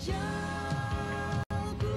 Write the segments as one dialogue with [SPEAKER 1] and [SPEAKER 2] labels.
[SPEAKER 1] Ajalku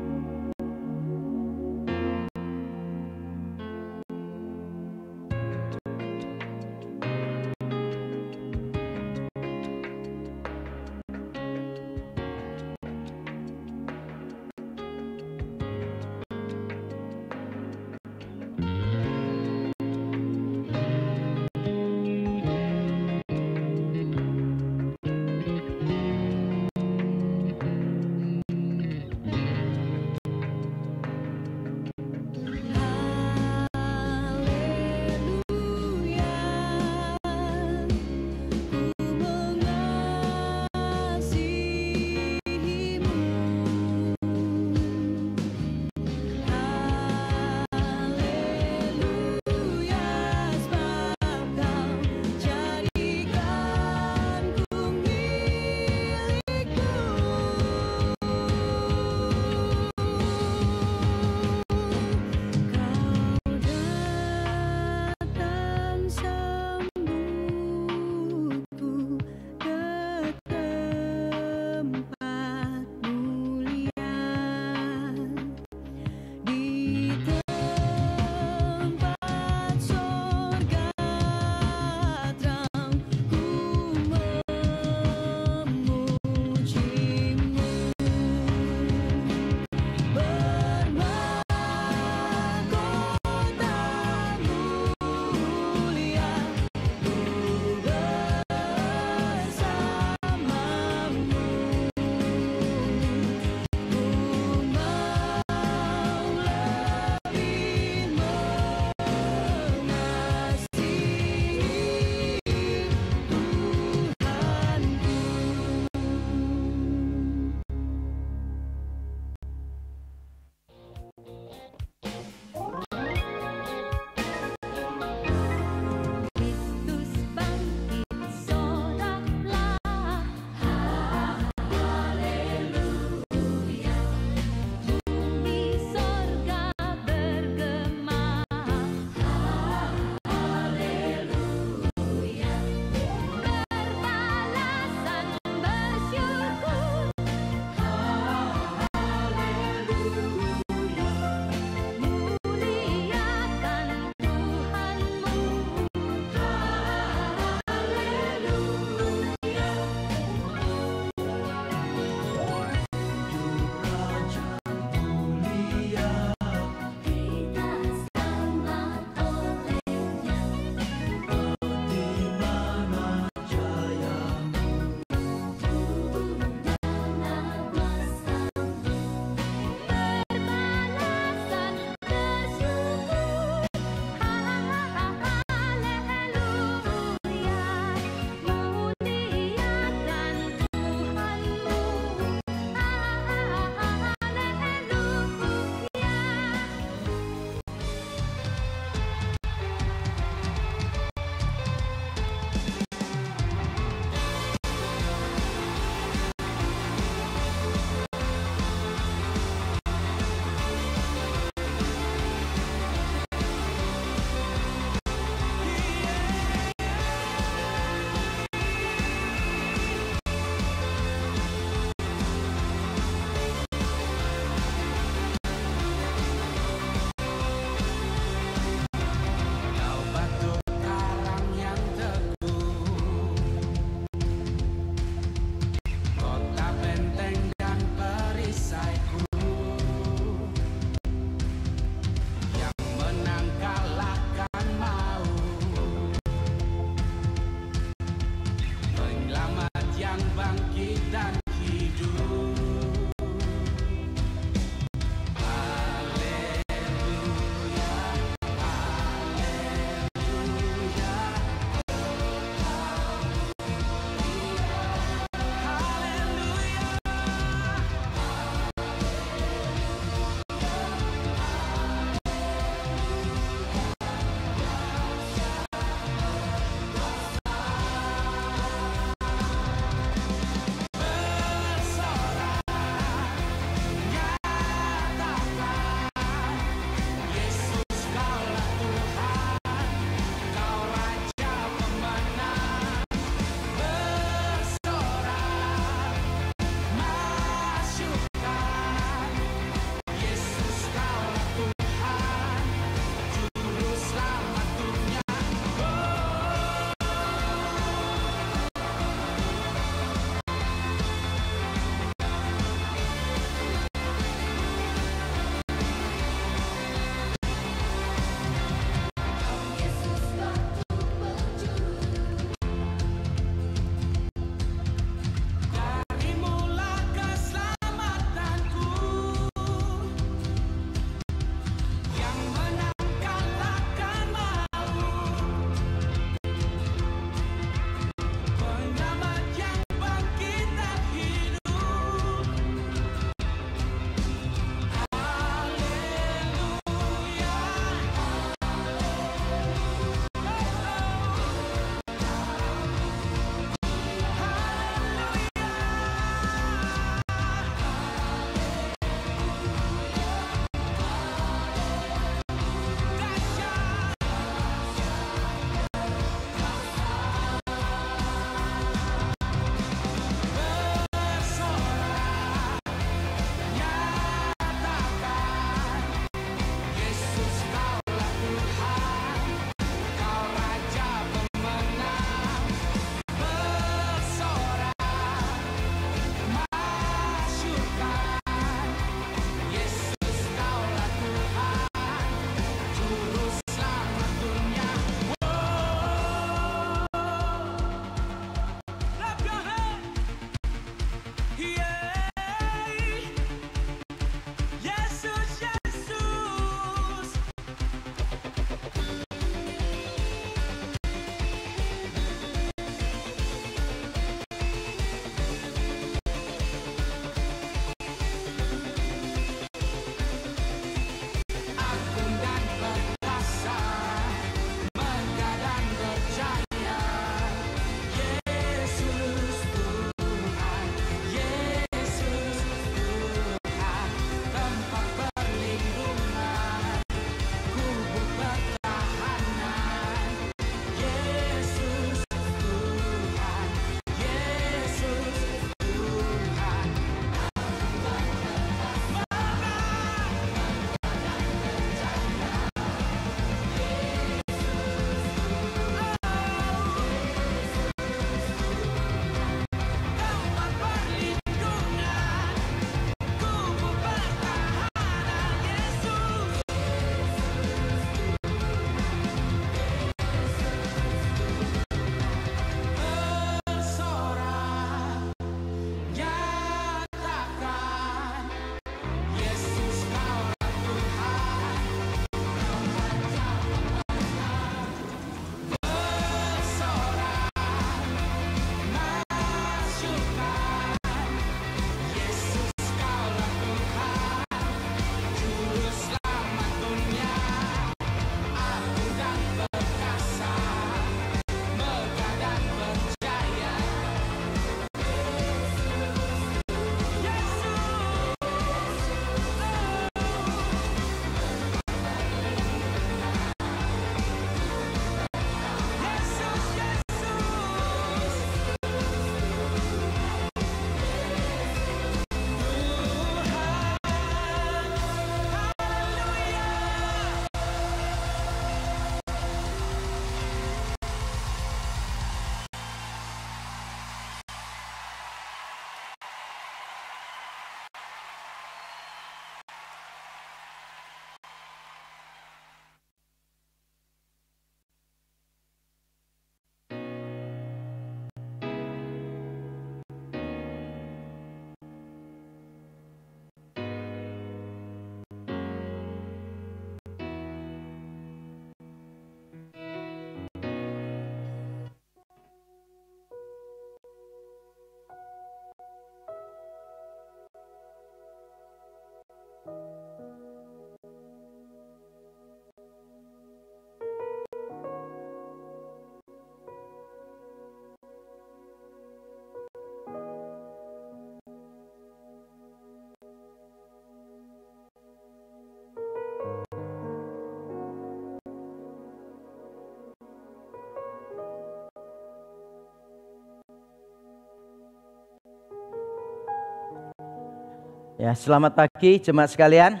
[SPEAKER 1] Ya, selamat pagi jemaat sekalian.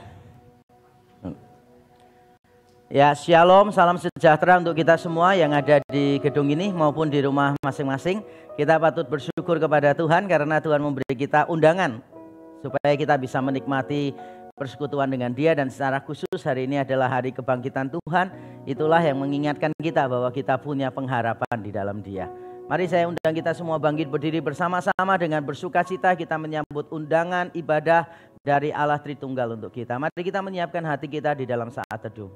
[SPEAKER 1] Ya, shalom, salam sejahtera untuk kita semua yang ada di gedung ini maupun di rumah masing-masing. Kita patut bersyukur kepada Tuhan karena Tuhan memberi kita undangan supaya kita bisa menikmati persekutuan dengan Dia, dan secara khusus hari ini adalah hari kebangkitan Tuhan. Itulah yang mengingatkan kita bahwa kita punya pengharapan di dalam Dia. Mari saya undang kita semua bangkit berdiri bersama-sama dengan bersukacita kita menyambut undangan ibadah dari Allah Tritunggal untuk kita. Mari kita menyiapkan hati kita di dalam saat teduh.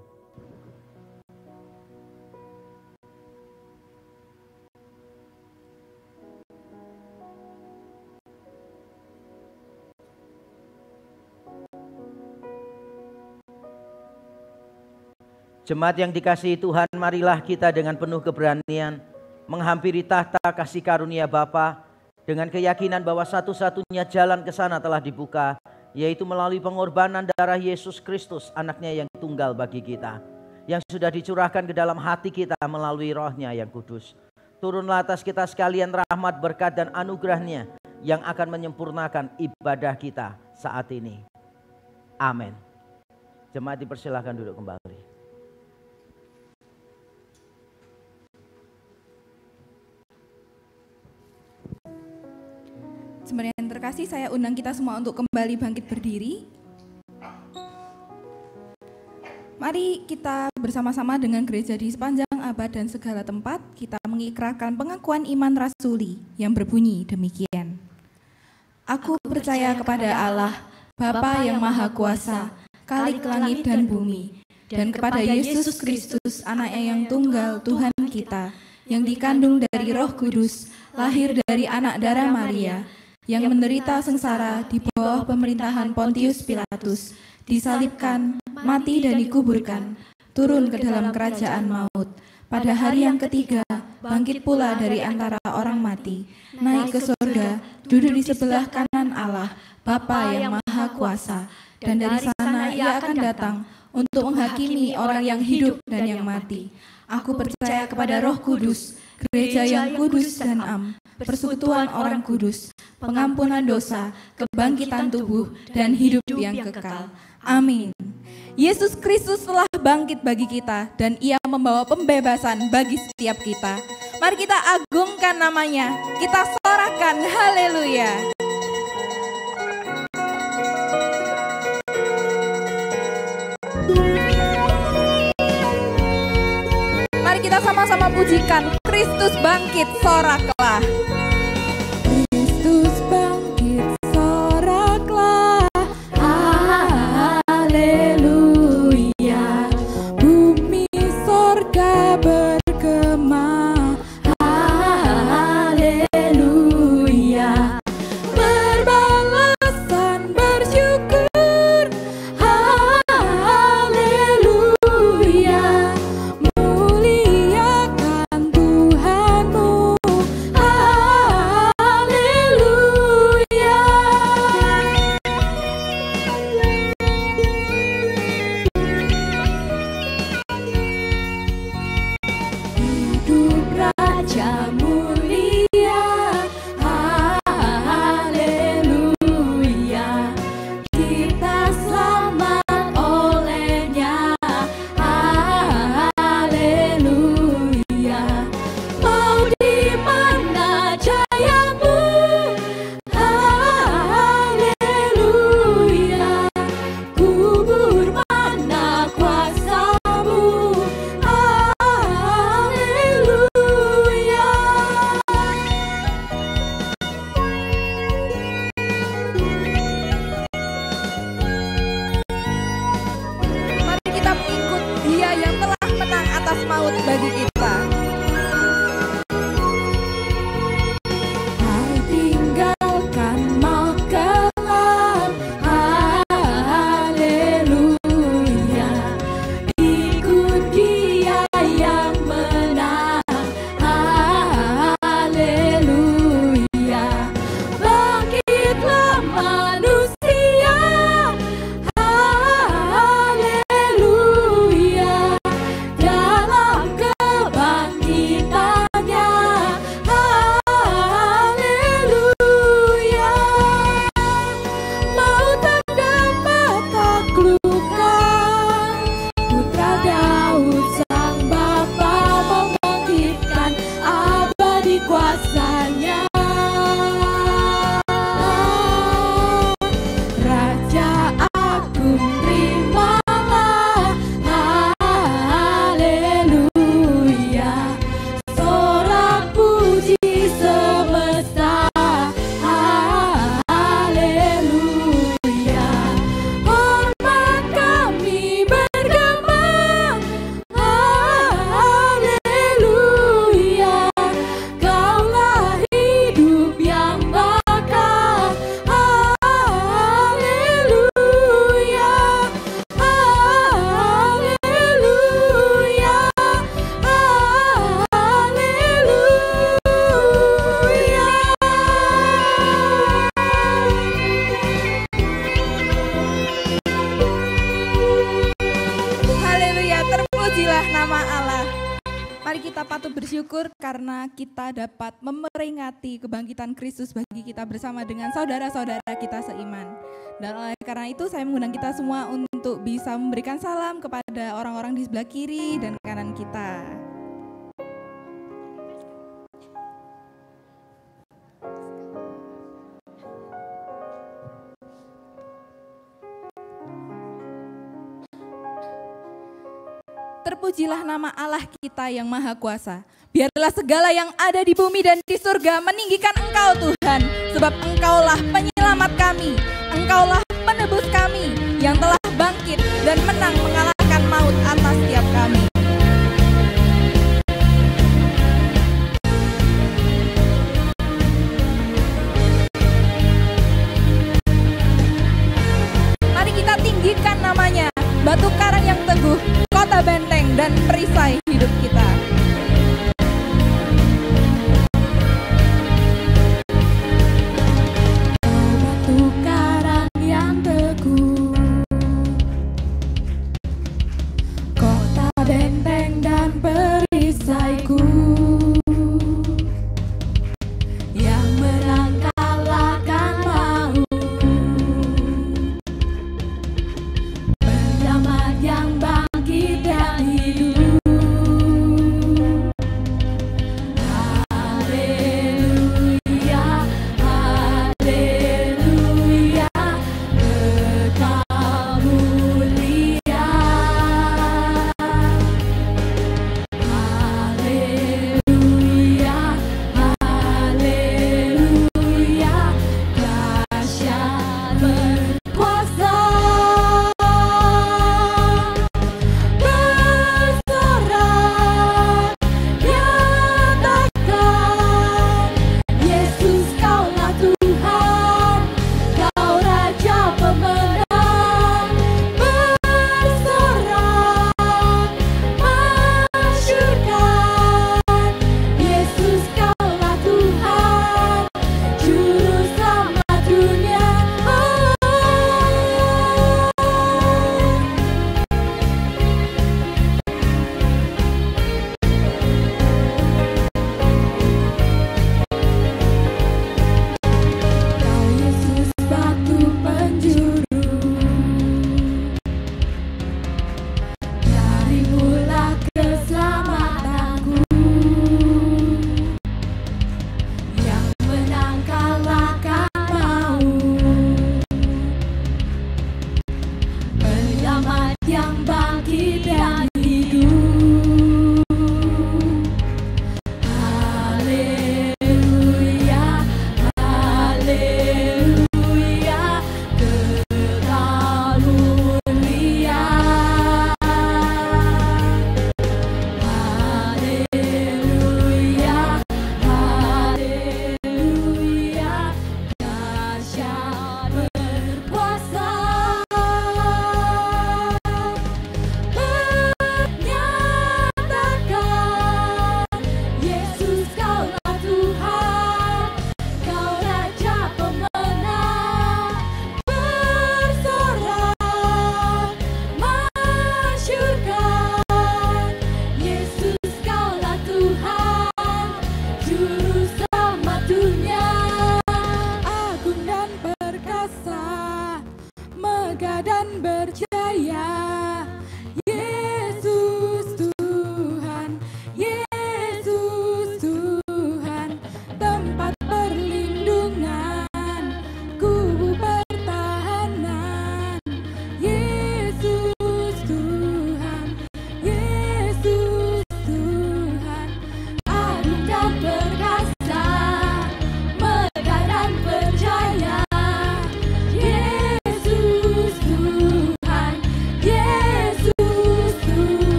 [SPEAKER 1] Jemaat yang dikasihi Tuhan, marilah kita dengan penuh keberanian menghampiri tahta kasih karunia Bapa dengan keyakinan bahwa satu-satunya jalan ke sana telah dibuka, yaitu melalui pengorbanan darah Yesus Kristus, anaknya yang tunggal bagi kita, yang sudah dicurahkan ke dalam hati kita melalui Roh-Nya yang kudus. Turunlah atas kita sekalian rahmat, berkat, dan anugerah-Nya yang akan menyempurnakan ibadah kita saat ini. Amin. Jemaat dipersilakan duduk kembali.
[SPEAKER 2] Jemaat yang terkasih, saya undang kita semua untuk kembali bangkit berdiri. Mari kita bersama-sama dengan gereja di sepanjang abad dan segala tempat, kita mengikrarkan pengakuan iman rasuli yang berbunyi demikian. Aku percaya kepada Allah, Bapa yang Maha Kuasa, Khalik langit dan bumi, dan kepada Yesus Kristus, Anaknya yang tunggal Tuhan kita, yang dikandung dari Roh Kudus, lahir dari anak darah Maria, yang menderita sengsara di bawah pemerintahan Pontius Pilatus, disalibkan, mati dan dikuburkan, turun ke dalam kerajaan maut. Pada hari yang ketiga, bangkit pula dari antara orang mati, naik ke surga, duduk di sebelah kanan Allah, Bapa yang Maha Kuasa, dan dari sana Ia akan datang untuk menghakimi orang yang hidup dan yang mati. Aku percaya kepada Roh Kudus, gereja yang kudus dan am, persekutuan orang kudus, pengampunan dosa, kebangkitan tubuh, dan hidup yang kekal. Amin. Yesus Kristus telah bangkit bagi kita, dan Ia membawa pembebasan bagi setiap kita. Mari kita agungkan namanya, kita sorakan haleluya. Mari kita sama-sama pujikan, Kristus bangkit, soraklah. Kristus bangkit, soraklah. Haleluya. Bumi sorga bergema. Haleluya. Berbalasan bersyukur. Haleluya. Muliakan Tuhanmu. Haleluya. kita patut bersyukur karena kita dapat memperingati kebangkitan Kristus bagi kita bersama dengan saudara-saudara kita seiman. Dan oleh karena itu saya mengundang kita semua untuk bisa memberikan salam kepada orang-orang di sebelah kiri dan kanan kita. Terpujilah nama Allah kita yang Maha Kuasa. Biarlah segala yang ada di bumi dan di surga meninggikan Engkau Tuhan. Sebab Engkaulah penyelamat kami. Engkaulah penebus kami yang telah bangkit dan menang mengalahkan maut atas setiap kami. Mari kita tinggikan namanya, batu karang yang teguh, kota benteng dan perisai hidup kita. Batu karang yang teguh,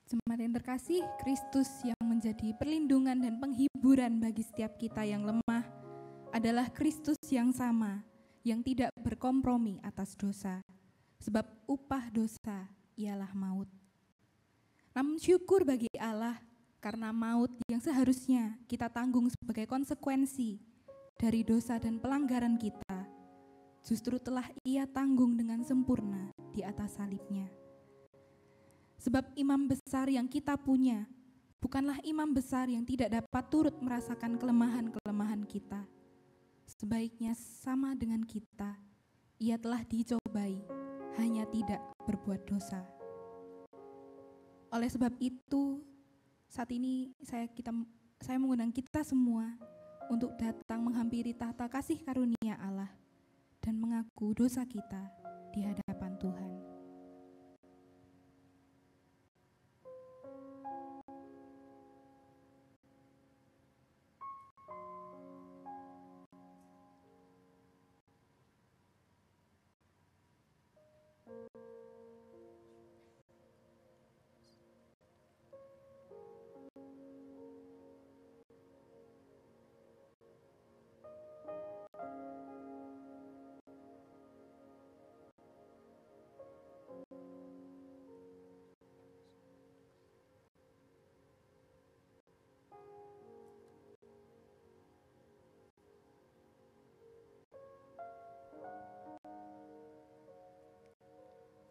[SPEAKER 2] Jemaat yang terkasih, Kristus yang menjadi perlindungan dan penghiburan bagi setiap kita yang lemah adalah Kristus yang sama, yang tidak berkompromi atas dosa. Sebab upah dosa ialah maut. Namun syukur bagi Allah karena maut yang seharusnya kita tanggung sebagai konsekuensi dari dosa dan pelanggaran kita, justru telah Ia tanggung dengan sempurna di atas salibnya. Sebab imam besar yang kita punya bukanlah imam besar yang tidak dapat turut merasakan kelemahan-kelemahan kita. Sebaiknya sama dengan kita, Ia telah dicobai, hanya tidak berbuat dosa. Oleh sebab itu, saat ini saya mengundang kita semua untuk datang menghampiri tahta kasih karunia Allah dan mengaku dosa kita di hadapan Tuhan.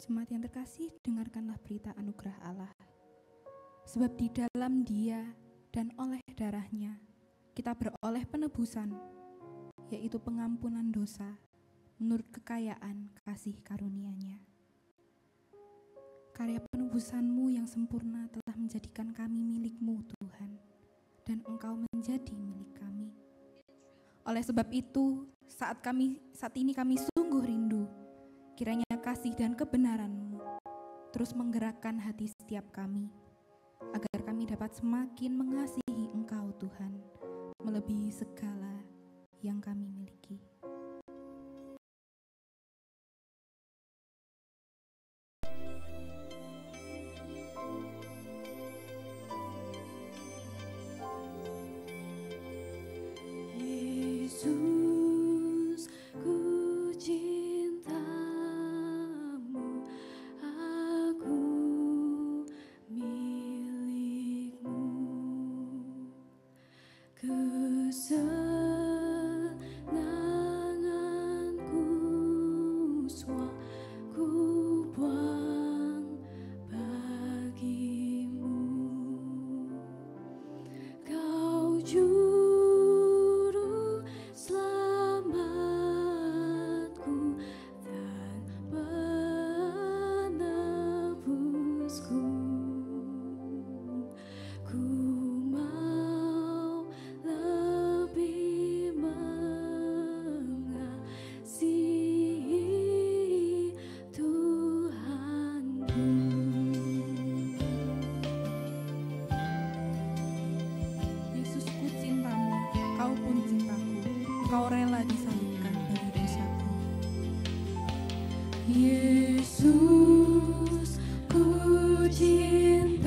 [SPEAKER 2] Jemaat yang terkasih, dengarkanlah berita anugerah Allah. Sebab di dalam Dia dan oleh darah-Nya kita beroleh penebusan, yaitu pengampunan dosa menurut kekayaan kasih karunia-Nya. Karya penebusan-Mu yang sempurna telah menjadikan kami milik-Mu, Tuhan, dan Engkau menjadi milik kami. Oleh sebab itu, saat ini kami sungguh rindu, kiranya kasih dan kebenaran-Mu terus menggerakkan hati setiap kami, agar kami dapat semakin mengasihi Engkau, Tuhan, melebihi segala yang kami miliki.
[SPEAKER 3] Yesus, ku cintamu, aku milikmu. Kesenanganku semua ku buang bagimu. Kau juru selamatku dan penebusku. Ku mau lebih mengasihi Tuhanku.
[SPEAKER 2] Yesus, ku cintamu, Kau pun cintaku, Kau rela disalibkan bagi dosaku.
[SPEAKER 3] Yesus, ku cintamu,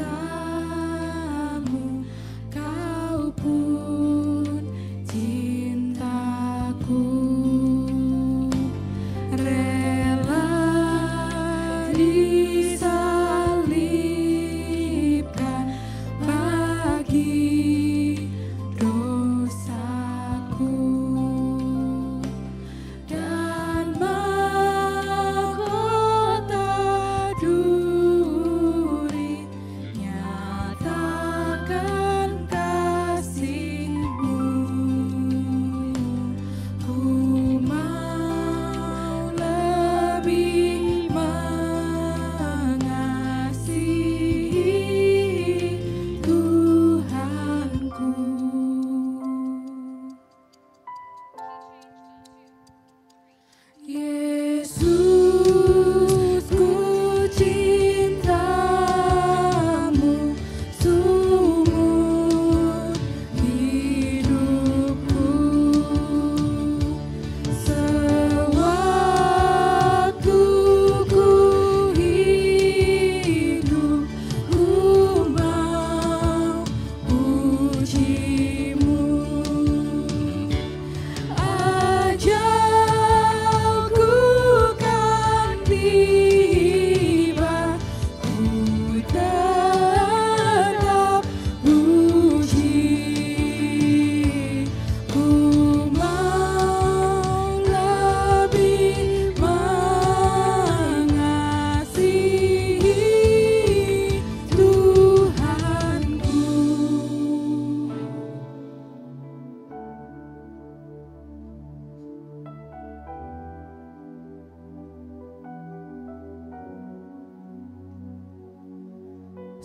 [SPEAKER 3] Kau pun cintaku, rela disalibkan bagi dosaku.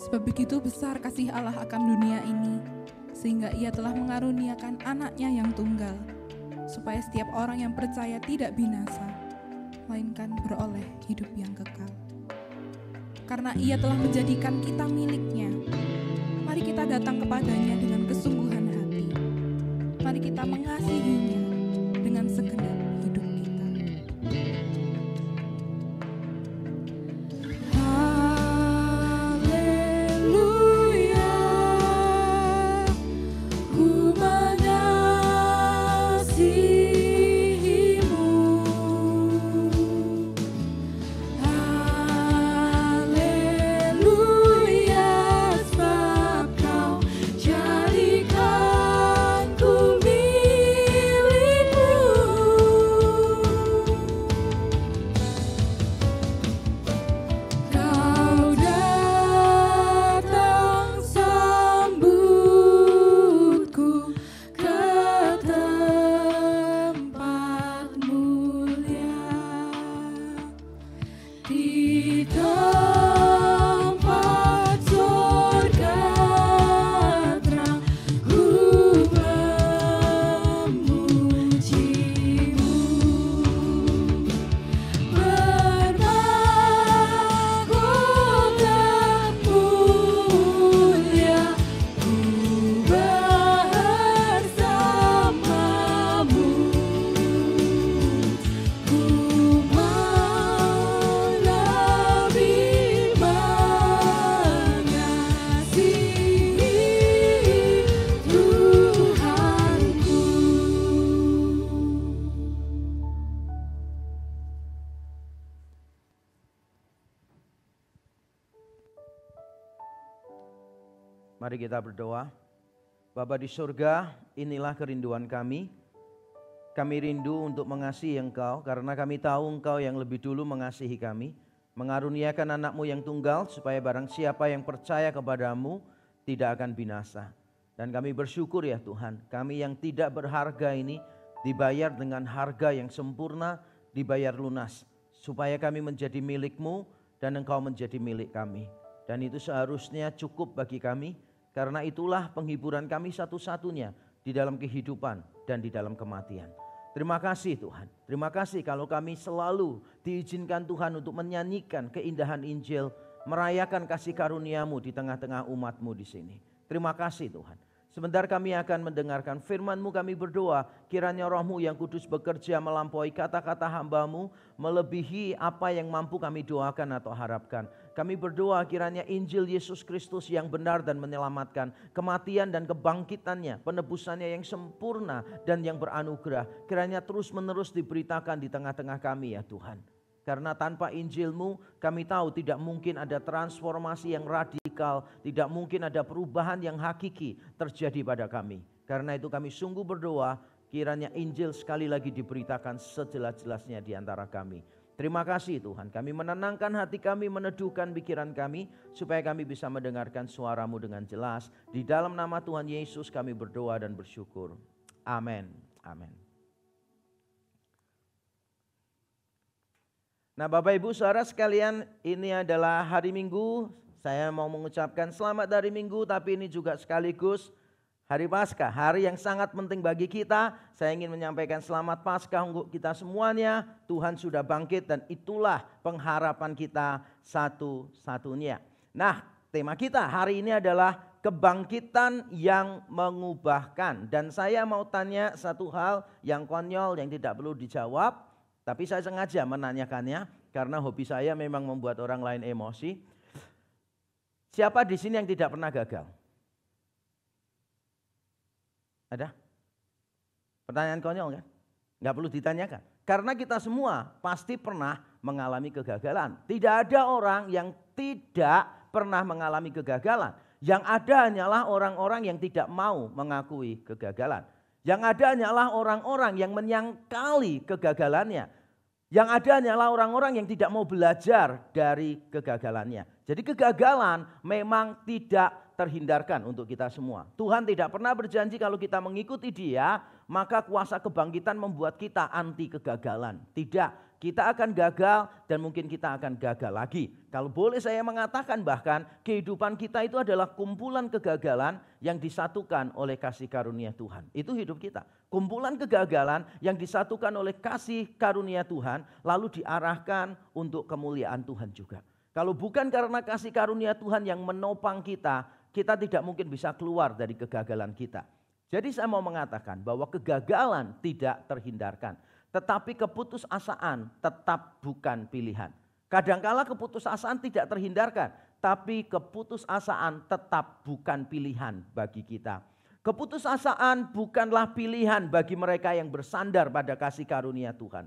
[SPEAKER 2] Sebab begitu besar kasih Allah akan dunia ini, sehingga Ia telah mengaruniakan anaknya yang tunggal, supaya setiap orang yang percaya tidak binasa, melainkan beroleh hidup yang kekal. Karena Ia telah menjadikan kita miliknya, mari kita datang kepadanya dengan kesungguhan hati. Mari kita mengasihinya dengan segenap hidup kita.
[SPEAKER 3] Haleluya, ku mengasihimu. Haleluya, sebab kau jadikan ku milikmu. Kau datang sambutku ke tempat mulia, di tempat surga terang ku memujimu. Bermahkota mulia, ku bersamamu. Ku mau lebih mengasihi Tuhanku.
[SPEAKER 1] Mari kita berdoa. Bapa di surga, inilah kerinduan kami. Kami rindu untuk mengasihi Engkau karena kami tahu Engkau yang lebih dulu mengasihi kami, mengaruniakan anak-Mu yang tunggal supaya barang siapa yang percaya kepadamu tidak akan binasa. Dan kami bersyukur ya Tuhan, kami yang tidak berharga ini dibayar dengan harga yang sempurna, dibayar lunas, supaya kami menjadi milik-Mu dan Engkau menjadi milik kami. Dan itu seharusnya cukup bagi kami, karena itulah penghiburan kami satu-satunya di dalam kehidupan dan di dalam kematian. Terima kasih Tuhan, terima kasih kalau kami selalu diizinkan Tuhan untuk menyanyikan keindahan Injil, merayakan kasih karunia-Mu di tengah-tengah umat-Mu di sini. Terima kasih Tuhan. Sebentar kami akan mendengarkan firman-Mu, kami berdoa kiranya Roh-Mu yang kudus bekerja melampaui kata-kata hamba-Mu, melebihi apa yang mampu kami doakan atau harapkan. Kami berdoa kiranya Injil Yesus Kristus yang benar dan menyelamatkan, kematian dan kebangkitannya, penebusannya yang sempurna dan yang beranugerah, kiranya terus menerus diberitakan di tengah-tengah kami ya Tuhan. Karena tanpa Injil-Mu kami tahu tidak mungkin ada transformasi yang radikal, tidak mungkin ada perubahan yang hakiki terjadi pada kami. Karena itu kami sungguh berdoa kiranya Injil sekali lagi diberitakan sejelas-jelasnya di antara kami. Terima kasih Tuhan, kami menenangkan hati kami, meneduhkan pikiran kami supaya kami bisa mendengarkan suara-Mu dengan jelas. Di dalam nama Tuhan Yesus kami berdoa dan bersyukur. Amin. Amin. Nah Bapak Ibu Saudara sekalian, ini adalah hari Minggu. Saya mau mengucapkan selamat hari Minggu, tapi ini juga sekaligus hari Paskah, hari yang sangat penting bagi kita. Saya ingin menyampaikan selamat Paskah untuk kita semuanya. Tuhan sudah bangkit dan itulah pengharapan kita satu-satunya. Nah tema kita hari ini adalah kebangkitan yang mengubahkan. Dan saya mau tanya satu hal yang konyol yang tidak perlu dijawab. Tapi saya sengaja menanyakannya karena hobi saya memang membuat orang lain emosi. Siapa di sini yang tidak pernah gagal? Ada? Pertanyaan konyol kan? Nggak perlu ditanyakan. Karena kita semua pasti pernah mengalami kegagalan. Tidak ada orang yang tidak pernah mengalami kegagalan. Yang ada hanyalah orang-orang yang tidak mau mengakui kegagalan. Yang ada hanyalah orang-orang yang menyangkali kegagalannya. Yang ada hanyalah orang-orang yang tidak mau belajar dari kegagalannya. Jadi kegagalan memang tidak terhindarkan untuk kita semua. Tuhan tidak pernah berjanji kalau kita mengikuti Dia, maka kuasa kebangkitan membuat kita anti kegagalan. Tidak, Kita akan gagal dan mungkin kita akan gagal lagi. Kalau boleh saya mengatakan bahkan kehidupan kita itu adalah kumpulan kegagalan yang disatukan oleh kasih karunia Tuhan. Itu hidup kita. Kumpulan kegagalan yang disatukan oleh kasih karunia Tuhan lalu diarahkan untuk kemuliaan Tuhan juga. Kalau bukan karena kasih karunia Tuhan yang menopang kita, kita tidak mungkin bisa keluar dari kegagalan kita. Jadi saya mau mengatakan bahwa kegagalan tidak terhindarkan. Tetapi keputusasaan tetap bukan pilihan. Kadangkala keputusasaan tidak terhindarkan, tapi keputusasaan tetap bukan pilihan bagi kita. Keputusasaan bukanlah pilihan bagi mereka yang bersandar pada kasih karunia Tuhan.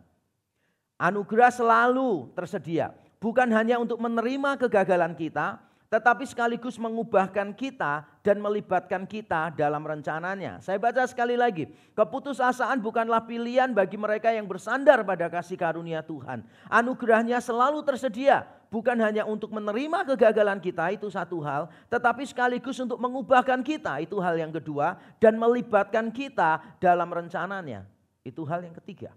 [SPEAKER 1] Anugerah selalu tersedia, bukan hanya untuk menerima kegagalan kita, tetapi sekaligus mengubahkan kita dan melibatkan kita dalam rencananya. Saya baca sekali lagi. Keputusasaan bukanlah pilihan bagi mereka yang bersandar pada kasih karunia Tuhan. Anugerahnya selalu tersedia. Bukan hanya untuk menerima kegagalan kita, itu satu hal. Tetapi sekaligus untuk mengubahkan kita, itu hal yang kedua. Dan melibatkan kita dalam rencananya, itu hal yang ketiga.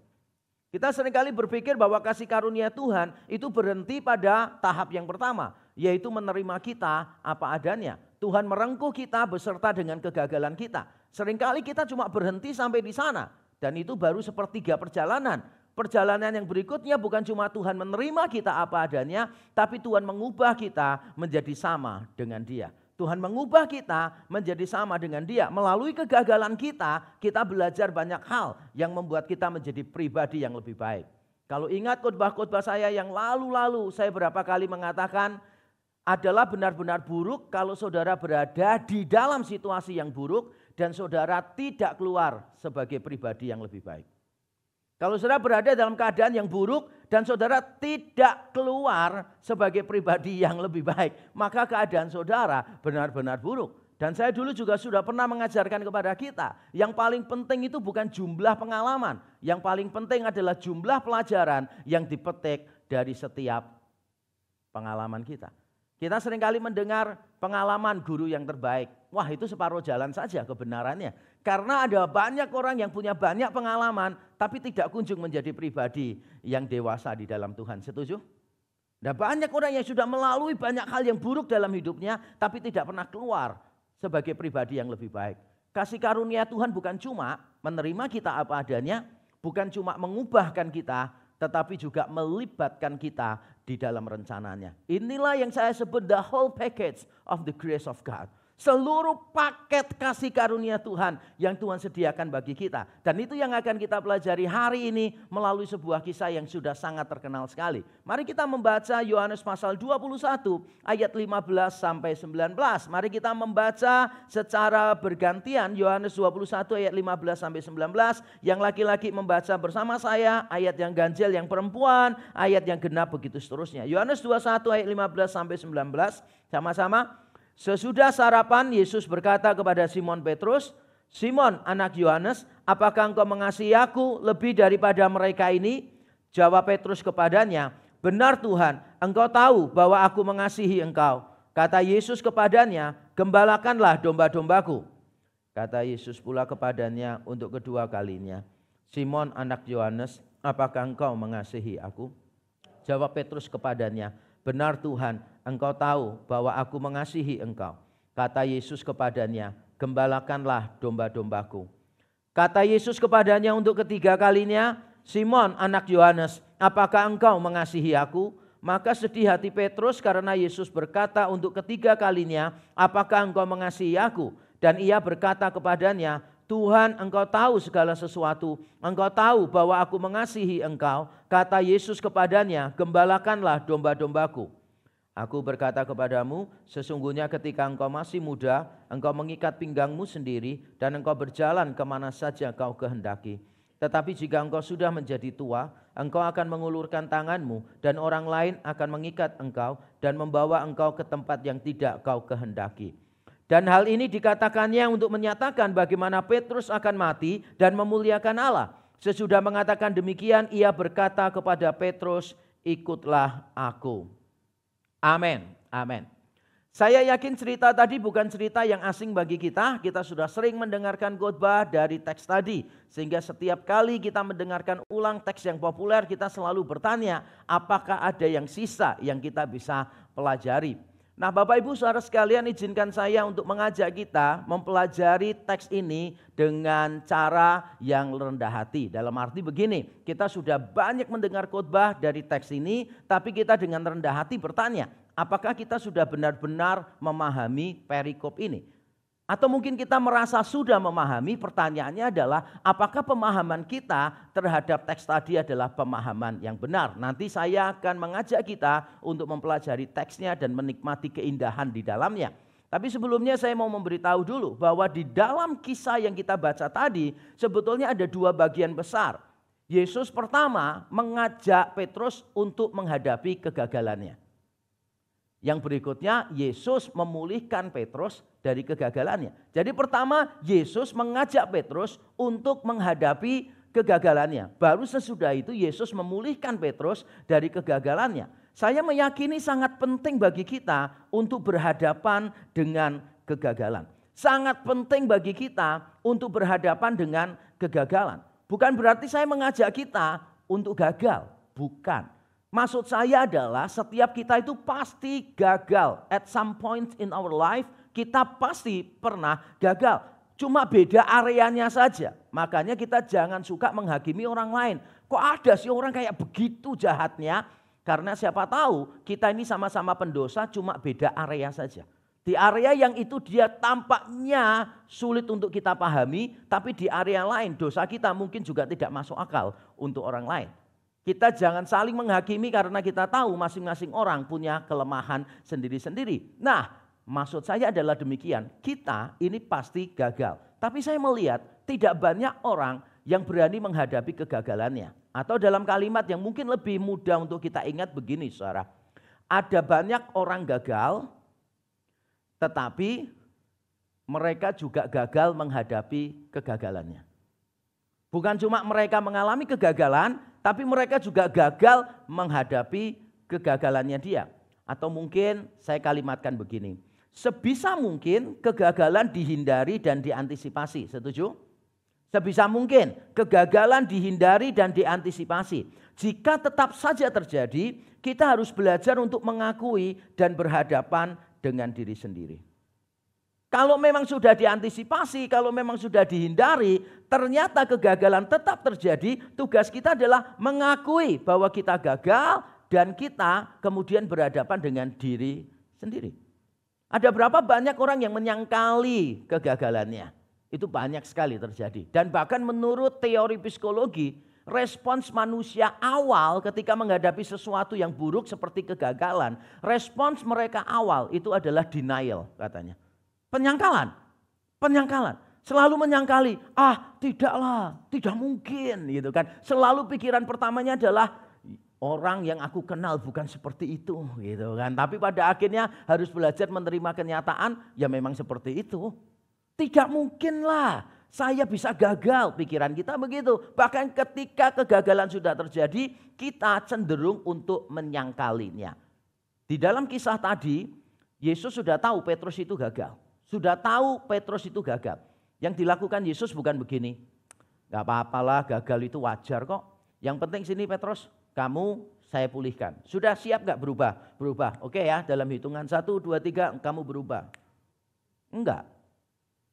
[SPEAKER 1] Kita seringkali berpikir bahwa kasih karunia Tuhan itu berhenti pada tahap yang pertama, yaitu menerima kita apa adanya. Tuhan merengkuh kita beserta dengan kegagalan kita. Seringkali kita cuma berhenti sampai di sana, dan itu baru sepertiga perjalanan. Perjalanan yang berikutnya bukan cuma Tuhan menerima kita apa adanya, tapi Tuhan mengubah kita menjadi sama dengan Dia. Tuhan mengubah kita menjadi sama dengan Dia. Melalui kegagalan kita belajar banyak hal yang membuat kita menjadi pribadi yang lebih baik. Kalau ingat khotbah-khotbah saya yang lalu-lalu, saya berapa kali mengatakan adalah benar-benar buruk kalau saudara berada di dalam situasi yang buruk dan saudara tidak keluar sebagai pribadi yang lebih baik. Kalau saudara berada dalam keadaan yang buruk dan saudara tidak keluar sebagai pribadi yang lebih baik, maka keadaan saudara benar-benar buruk. Dan saya dulu juga sudah pernah mengajarkan kepada kita, yang paling penting itu bukan jumlah pengalaman, yang paling penting adalah jumlah pelajaran yang dipetik dari setiap pengalaman kita. Kita seringkali mendengar pengalaman guru yang terbaik. Wah, itu separuh jalan saja kebenarannya. Karena ada banyak orang yang punya banyak pengalaman tapi tidak kunjung menjadi pribadi yang dewasa di dalam Tuhan. Setuju? Ada banyak orang yang sudah melalui banyak hal yang buruk dalam hidupnya tapi tidak pernah keluar sebagai pribadi yang lebih baik. Kasih karunia Tuhan bukan cuma menerima kita apa adanya, bukan cuma mengubahkan kita, tetapi juga melibatkan kita di dalam rencananya. Inilah yang saya sebut the whole package of the grace of God. Seluruh paket kasih karunia Tuhan yang Tuhan sediakan bagi kita. Dan itu yang akan kita pelajari hari ini melalui sebuah kisah yang sudah sangat terkenal sekali. Mari kita membaca Yohanes pasal 21 ayat 15 sampai 19. Mari kita membaca secara bergantian Yohanes 21 ayat 15 sampai 19. Yang laki-laki membaca bersama saya, ayat yang ganjil yang perempuan, ayat yang genap begitu seterusnya. Yohanes 21 ayat 15 sampai 19 sama-sama. Sesudah sarapan, Yesus berkata kepada Simon Petrus, "Simon, anak Yohanes, apakah engkau mengasihi aku lebih daripada mereka ini?" Jawab Petrus kepadanya, "Benar Tuhan, engkau tahu bahwa aku mengasihi engkau." Kata Yesus kepadanya, "Gembalakanlah domba-dombaku." Kata Yesus pula kepadanya untuk kedua kalinya, "Simon, anak Yohanes, apakah engkau mengasihi aku?" Jawab Petrus kepadanya, "Benar Tuhan, engkau tahu bahwa aku mengasihi engkau." Kata Yesus kepadanya, "Gembalakanlah domba-dombaku." Kata Yesus kepadanya untuk ketiga kalinya, "Simon, anak Yohanes, apakah engkau mengasihi aku?" Maka sedih hati Petrus karena Yesus berkata untuk ketiga kalinya, "Apakah engkau mengasihi aku?" Dan ia berkata kepadanya, "Tuhan, engkau tahu segala sesuatu. Engkau tahu bahwa aku mengasihi engkau." Kata Yesus kepadanya, "Gembalakanlah domba-dombaku. Aku berkata kepadamu, sesungguhnya ketika engkau masih muda, engkau mengikat pinggangmu sendiri dan engkau berjalan kemana saja kau kehendaki. Tetapi jika engkau sudah menjadi tua, engkau akan mengulurkan tanganmu dan orang lain akan mengikat engkau dan membawa engkau ke tempat yang tidak kau kehendaki." Dan hal ini dikatakannya untuk menyatakan bagaimana Petrus akan mati dan memuliakan Allah. Sesudah mengatakan demikian, ia berkata kepada Petrus, "Ikutlah aku." Amin. Amin. Saya yakin cerita tadi bukan cerita yang asing bagi kita. Kita sudah sering mendengarkan khotbah dari teks tadi. Sehingga setiap kali kita mendengarkan ulang teks yang populer, kita selalu bertanya, apakah ada yang sisa yang kita bisa pelajari. Nah, Bapak Ibu Saudara sekalian, izinkan saya untuk mengajak kita mempelajari teks ini dengan cara yang rendah hati. Dalam arti begini, kita sudah banyak mendengar khotbah dari teks ini, tapi kita dengan rendah hati bertanya, apakah kita sudah benar-benar memahami perikop ini? Atau mungkin kita merasa sudah memahami, pertanyaannya adalah apakah pemahaman kita terhadap teks tadi adalah pemahaman yang benar? Nanti saya akan mengajak kita untuk mempelajari teksnya dan menikmati keindahan di dalamnya. Tapi sebelumnya saya mau memberitahu dulu bahwa di dalam kisah yang kita baca tadi sebetulnya ada dua bagian besar. Yesus pertama mengajak Petrus untuk menghadapi kegagalannya. Yang berikutnya Yesus memulihkan Petrus dari kegagalannya. Jadi pertama Yesus mengajak Petrus untuk menghadapi kegagalannya. Baru sesudah itu Yesus memulihkan Petrus dari kegagalannya. Saya meyakini sangat penting bagi kita untuk berhadapan dengan kegagalan. Sangat penting bagi kita untuk berhadapan dengan kegagalan. Bukan berarti saya mengajak kita untuk gagal. Bukan. Maksud saya adalah setiap kita itu pasti gagal. At some point in our life kita pasti pernah gagal. Cuma beda areanya saja. Makanya kita jangan suka menghakimi orang lain. Kok ada sih orang kayak begitu jahatnya? Karena siapa tahu kita ini sama-sama pendosa, cuma beda area saja. Di area yang itu dia tampaknya sulit untuk kita pahami, tapi di area lain dosa kita mungkin juga tidak masuk akal untuk orang lain. Kita jangan saling menghakimi karena kita tahu masing-masing orang punya kelemahan sendiri-sendiri. Nah, maksud saya adalah demikian, kita ini pasti gagal. Tapi saya melihat tidak banyak orang yang berani menghadapi kegagalannya. Atau dalam kalimat yang mungkin lebih mudah untuk kita ingat begini saudara. Ada banyak orang gagal, tetapi mereka juga gagal menghadapi kegagalannya. Bukan cuma mereka mengalami kegagalan, tapi mereka juga gagal menghadapi kegagalannya dia. Atau mungkin saya kalimatkan begini. Sebisa mungkin kegagalan dihindari dan diantisipasi. Setuju? Sebisa mungkin kegagalan dihindari dan diantisipasi. Jika tetap saja terjadi, kita harus belajar untuk mengakui dan berhadapan dengan diri sendiri. Kalau memang sudah diantisipasi, kalau memang sudah dihindari, ternyata kegagalan tetap terjadi, tugas kita adalah mengakui bahwa kita gagal dan kita kemudian berhadapan dengan diri sendiri. Ada berapa banyak orang yang menyangkali kegagalannya? Itu banyak sekali terjadi. Dan bahkan menurut teori psikologi, respons manusia awal ketika menghadapi sesuatu yang buruk seperti kegagalan, respons mereka awal itu adalah denial katanya. Penyangkalan. Selalu menyangkali, tidaklah, tidak mungkin gitu kan. Selalu pikiran pertamanya adalah orang yang aku kenal bukan seperti itu gitu kan. Tapi pada akhirnya harus belajar menerima kenyataan, ya memang seperti itu. Tidak mungkinlah saya bisa gagal, pikiran kita begitu. Bahkan ketika kegagalan sudah terjadi, kita cenderung untuk menyangkalinya. Di dalam kisah tadi, Yesus sudah tahu Petrus itu gagal. Sudah tahu Petrus itu gagal. Yang dilakukan Yesus bukan begini. Gak apa-apalah, gagal itu wajar kok. Yang penting sini Petrus, kamu saya pulihkan. Sudah siap gak berubah? Berubah. Oke ya, dalam hitungan 1, 2, 3 kamu berubah. Enggak.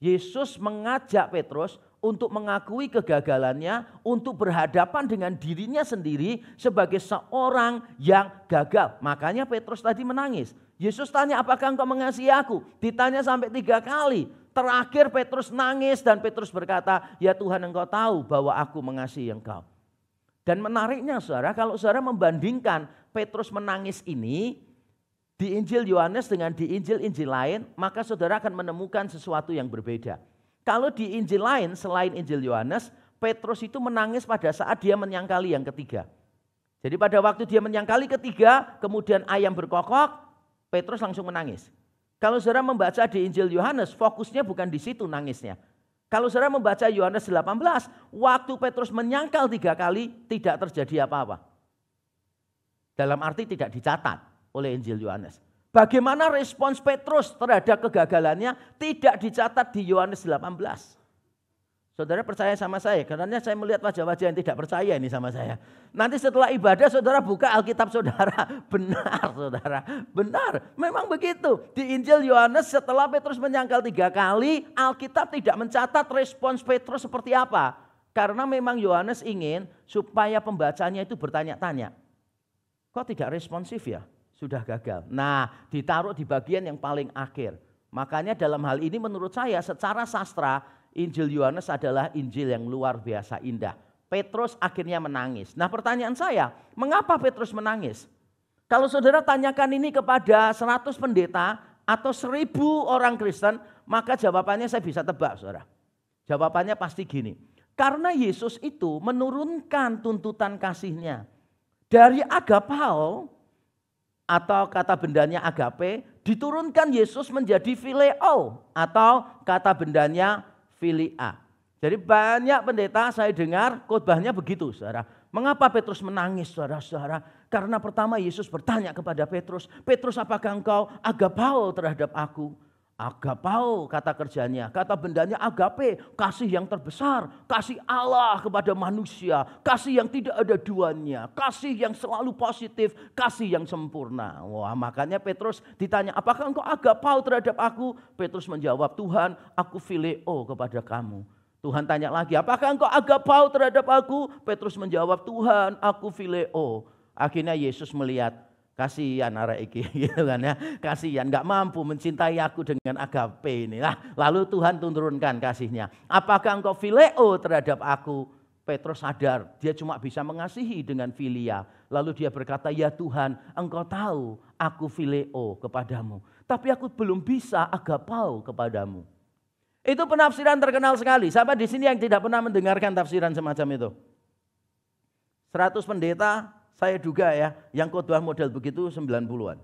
[SPEAKER 1] Yesus mengajak Petrus untuk mengakui kegagalannya, untuk berhadapan dengan dirinya sendiri sebagai seorang yang gagal. Makanya Petrus tadi menangis. Yesus tanya, apakah engkau mengasihi aku? Ditanya sampai 3 kali. Terakhir Petrus nangis dan Petrus berkata, ya Tuhan engkau tahu bahwa aku mengasihi engkau. Dan menariknya saudara, kalau saudara membandingkan Petrus menangis ini di Injil Yohanes dengan di Injil-Injil lain, maka saudara akan menemukan sesuatu yang berbeda. Kalau di Injil lain selain Injil Yohanes, Petrus itu menangis pada saat dia menyangkali yang ketiga. Jadi pada waktu dia menyangkali ketiga, kemudian ayam berkokok, Petrus langsung menangis. Kalau saudara membaca di Injil Yohanes, fokusnya bukan di situ nangisnya. Kalau saudara membaca Yohanes 18, waktu Petrus menyangkal 3 kali, tidak terjadi apa-apa. Dalam arti tidak dicatat oleh Injil Yohanes. Bagaimana respons Petrus terhadap kegagalannya tidak dicatat di Yohanes 18. Saudara percaya sama saya, karena saya melihat wajah-wajah yang tidak percaya ini sama saya. Nanti setelah ibadah saudara buka Alkitab saudara. Benar saudara, benar. Memang begitu. Di Injil Yohanes setelah Petrus menyangkal 3 kali, Alkitab tidak mencatat respons Petrus seperti apa. Karena memang Yohanes ingin supaya pembacanya itu bertanya-tanya. Kok tidak responsif ya? Sudah gagal. Nah, ditaruh di bagian yang paling akhir. Makanya dalam hal ini menurut saya secara sastra, Injil Yohanes adalah Injil yang luar biasa indah. Petrus akhirnya menangis. Nah pertanyaan saya, mengapa Petrus menangis? Kalau saudara tanyakan ini kepada 100 pendeta atau 1000 orang Kristen, maka jawabannya saya bisa tebak saudara. Jawabannya pasti gini. Karena Yesus itu menurunkan tuntutan kasihnya. Dari agapao atau kata bendanya agape, diturunkan Yesus menjadi phileo atau kata bendanya filia. Jadi banyak pendeta saya dengar khotbahnya begitu saudara. Mengapa Petrus menangis saudara-saudara? Karena pertama Yesus bertanya kepada Petrus, Petrus apakah engkau agapao terhadap aku? Agapao kata kerjanya, kata bendanya agape, kasih yang terbesar, kasih Allah kepada manusia, kasih yang tidak ada duanya, kasih yang selalu positif, kasih yang sempurna. Wah, makanya Petrus ditanya, apakah engkau agapao terhadap aku? Petrus menjawab, Tuhan, aku phileo kepada kamu. Tuhan tanya lagi, apakah engkau agapao terhadap aku? Petrus menjawab, Tuhan, aku phileo. Akhirnya Yesus melihat, kasihan arek iki gitu kan ya. Kasihan enggak mampu mencintai aku dengan agape ini. Lalu Tuhan turunkan kasihnya. Apakah engkau phileo terhadap aku? Petrus sadar dia cuma bisa mengasihi dengan filia. Lalu dia berkata, ya Tuhan, engkau tahu aku phileo kepadamu. Tapi aku belum bisa agapao kepadamu. Itu penafsiran terkenal sekali. Siapa di sini yang tidak pernah mendengarkan tafsiran semacam itu? 100 pendeta saya duga ya, yang khotbah model begitu 90-an.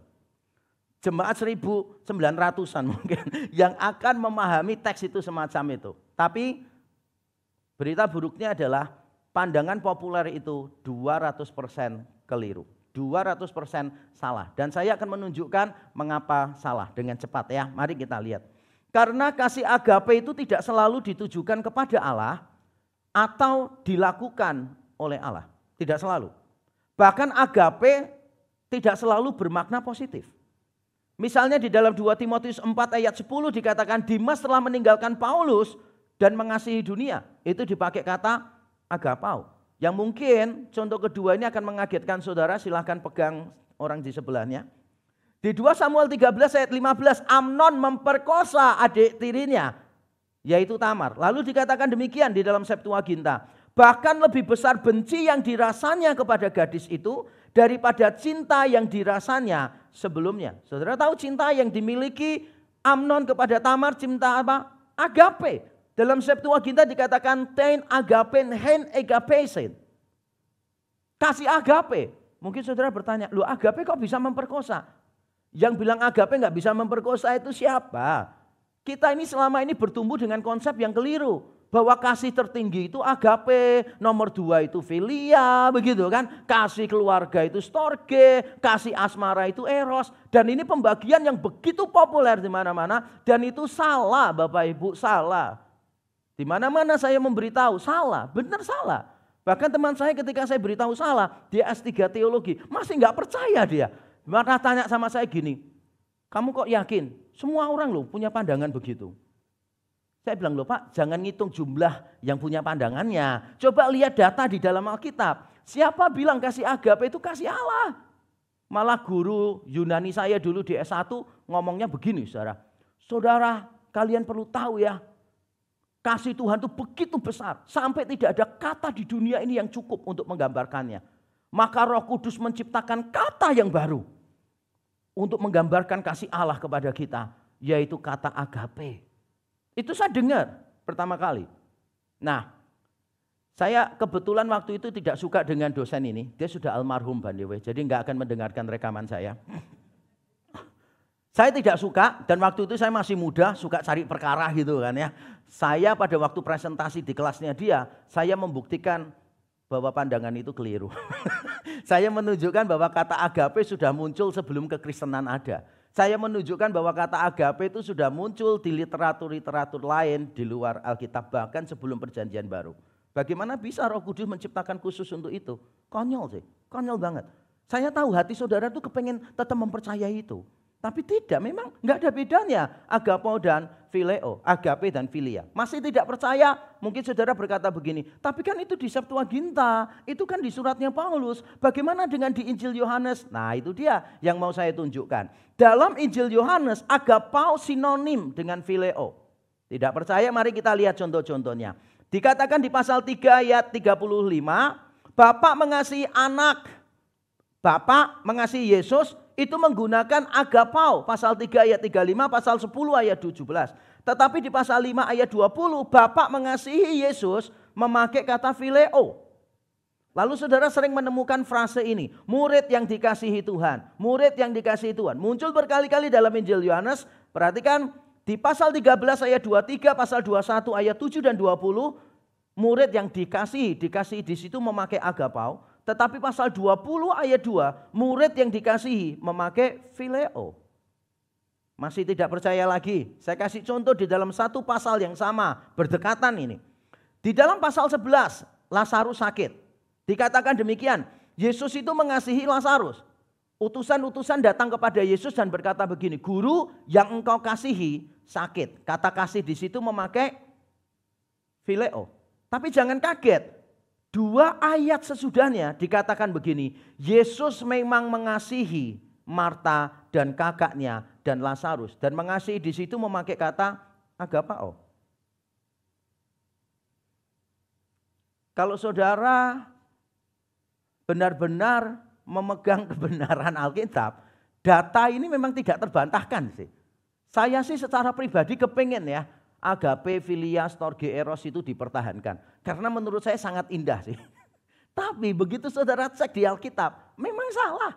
[SPEAKER 1] Jemaat 1900-an mungkin yang akan memahami teks itu semacam itu. Tapi berita buruknya adalah pandangan populer itu 200% keliru. 200% salah. Dan saya akan menunjukkan mengapa salah dengan cepat ya. Mari kita lihat. Karena kasih agape itu tidak selalu ditujukan kepada Allah atau dilakukan oleh Allah. Tidak selalu. Bahkan agape tidak selalu bermakna positif. Misalnya di dalam 2 Timotius 4 ayat 10 dikatakan Dimas telah meninggalkan Paulus dan mengasihi dunia. Itu dipakai kata agapao. Yang mungkin contoh kedua ini akan mengagetkan saudara, silahkan pegang orang di sebelahnya. Di 2 Samuel 13 ayat 15 Amnon memperkosa adik tirinya yaitu Tamar. Lalu dikatakan demikian di dalam Septuaginta. Bahkan lebih besar benci yang dirasanya kepada gadis itu daripada cinta yang dirasanya sebelumnya. Saudara tahu cinta yang dimiliki Amnon kepada Tamar cinta apa? Agape. Dalam Septuaginta dikatakan ten agapen hen agapesin. Kasih agape. Mungkin saudara bertanya, loh agape kok bisa memperkosa? Yang bilang agape nggak bisa memperkosa itu siapa? Kita ini selama ini bertumbuh dengan konsep yang keliru. Bahwa kasih tertinggi itu agape, nomor 2 itu filia, begitu kan. Kasih keluarga itu storge, kasih asmara itu eros. Dan ini pembagian yang begitu populer di mana-mana. Dan itu salah Bapak Ibu, salah. Di mana-mana saya memberitahu, salah, benar salah. Bahkan teman saya ketika saya beritahu salah, dia S3 teologi, masih nggak percaya dia. Maka tanya sama saya gini, kamu kok yakin? Semua orang loh punya pandangan begitu. Saya bilang, loh Pak, jangan ngitung jumlah yang punya pandangannya. Coba lihat data di dalam Alkitab. Siapa bilang kasih agape itu kasih Allah? Malah guru Yunani saya dulu di S1 ngomongnya begini, saudara. Saudara, kalian perlu tahu ya, kasih Tuhan itu begitu besar. Sampai tidak ada kata di dunia ini yang cukup untuk menggambarkannya. Maka Roh Kudus menciptakan kata yang baru untuk menggambarkan kasih Allah kepada kita, yaitu kata agape. Itu saya dengar pertama kali. Nah, saya kebetulan waktu itu tidak suka dengan dosen ini. Dia sudah almarhum by the way, jadi nggak akan mendengarkan rekaman saya. Saya tidak suka dan waktu itu saya masih muda, suka cari perkara gitu kan ya. Saya pada waktu presentasi di kelasnya dia, saya membuktikan bahwa pandangan itu keliru. Saya menunjukkan bahwa kata agape sudah muncul sebelum kekristenan ada. Saya menunjukkan bahwa kata agape itu sudah muncul di literatur-literatur lain di luar Alkitab, bahkan sebelum Perjanjian Baru. Bagaimana bisa Roh Kudus menciptakan khusus untuk itu? Konyol sih, konyol banget. Saya tahu hati saudara tuh kepengen tetap mempercayai itu. Tapi tidak, memang nggak ada bedanya agapo dan phileo, agape dan philia. Masih tidak percaya, mungkin saudara berkata begini, tapi kan itu di Septuaginta, itu kan di suratnya Paulus. Bagaimana dengan di Injil Yohanes? Nah itu dia yang mau saya tunjukkan. Dalam Injil Yohanes, agapao sinonim dengan phileo. Tidak percaya, mari kita lihat contoh-contohnya. Dikatakan di pasal 3 ayat 35, Bapak mengasihi anak, Bapak mengasihi Yesus, itu menggunakan agapao, pasal 3 ayat 35, pasal 10 ayat 17. Tetapi di pasal 5 ayat 20, Bapak mengasihi Yesus memakai kata phileo. Lalu saudara sering menemukan frase ini, murid yang dikasihi Tuhan, murid yang dikasihi Tuhan. Muncul berkali-kali dalam Injil Yohanes, perhatikan di pasal 13 ayat 23, pasal 21 ayat 7 dan 20, murid yang dikasihi di situ memakai agapao. Tetapi pasal 20 ayat 2, murid yang dikasihi memakai phileo. Masih tidak percaya lagi. Saya kasih contoh di dalam satu pasal yang sama, berdekatan ini. Di dalam pasal 11, Lazarus sakit. Dikatakan demikian, Yesus itu mengasihi Lazarus. Utusan-utusan datang kepada Yesus dan berkata begini, Guru yang engkau kasihi sakit. Kata kasih di situ memakai phileo. Tapi jangan kaget. 2 ayat sesudahnya dikatakan begini, Yesus memang mengasihi Marta dan kakaknya dan Lazarus. Dan mengasihi di situ memakai kata agapao. Kalau saudara benar-benar memegang kebenaran Alkitab, data ini memang tidak terbantahkan sih. Saya sih secara pribadi kepengen ya, agape, philia, storge, eros itu dipertahankan. Karena menurut saya sangat indah sih. Tapi begitu saudara cek di Alkitab, memang salah.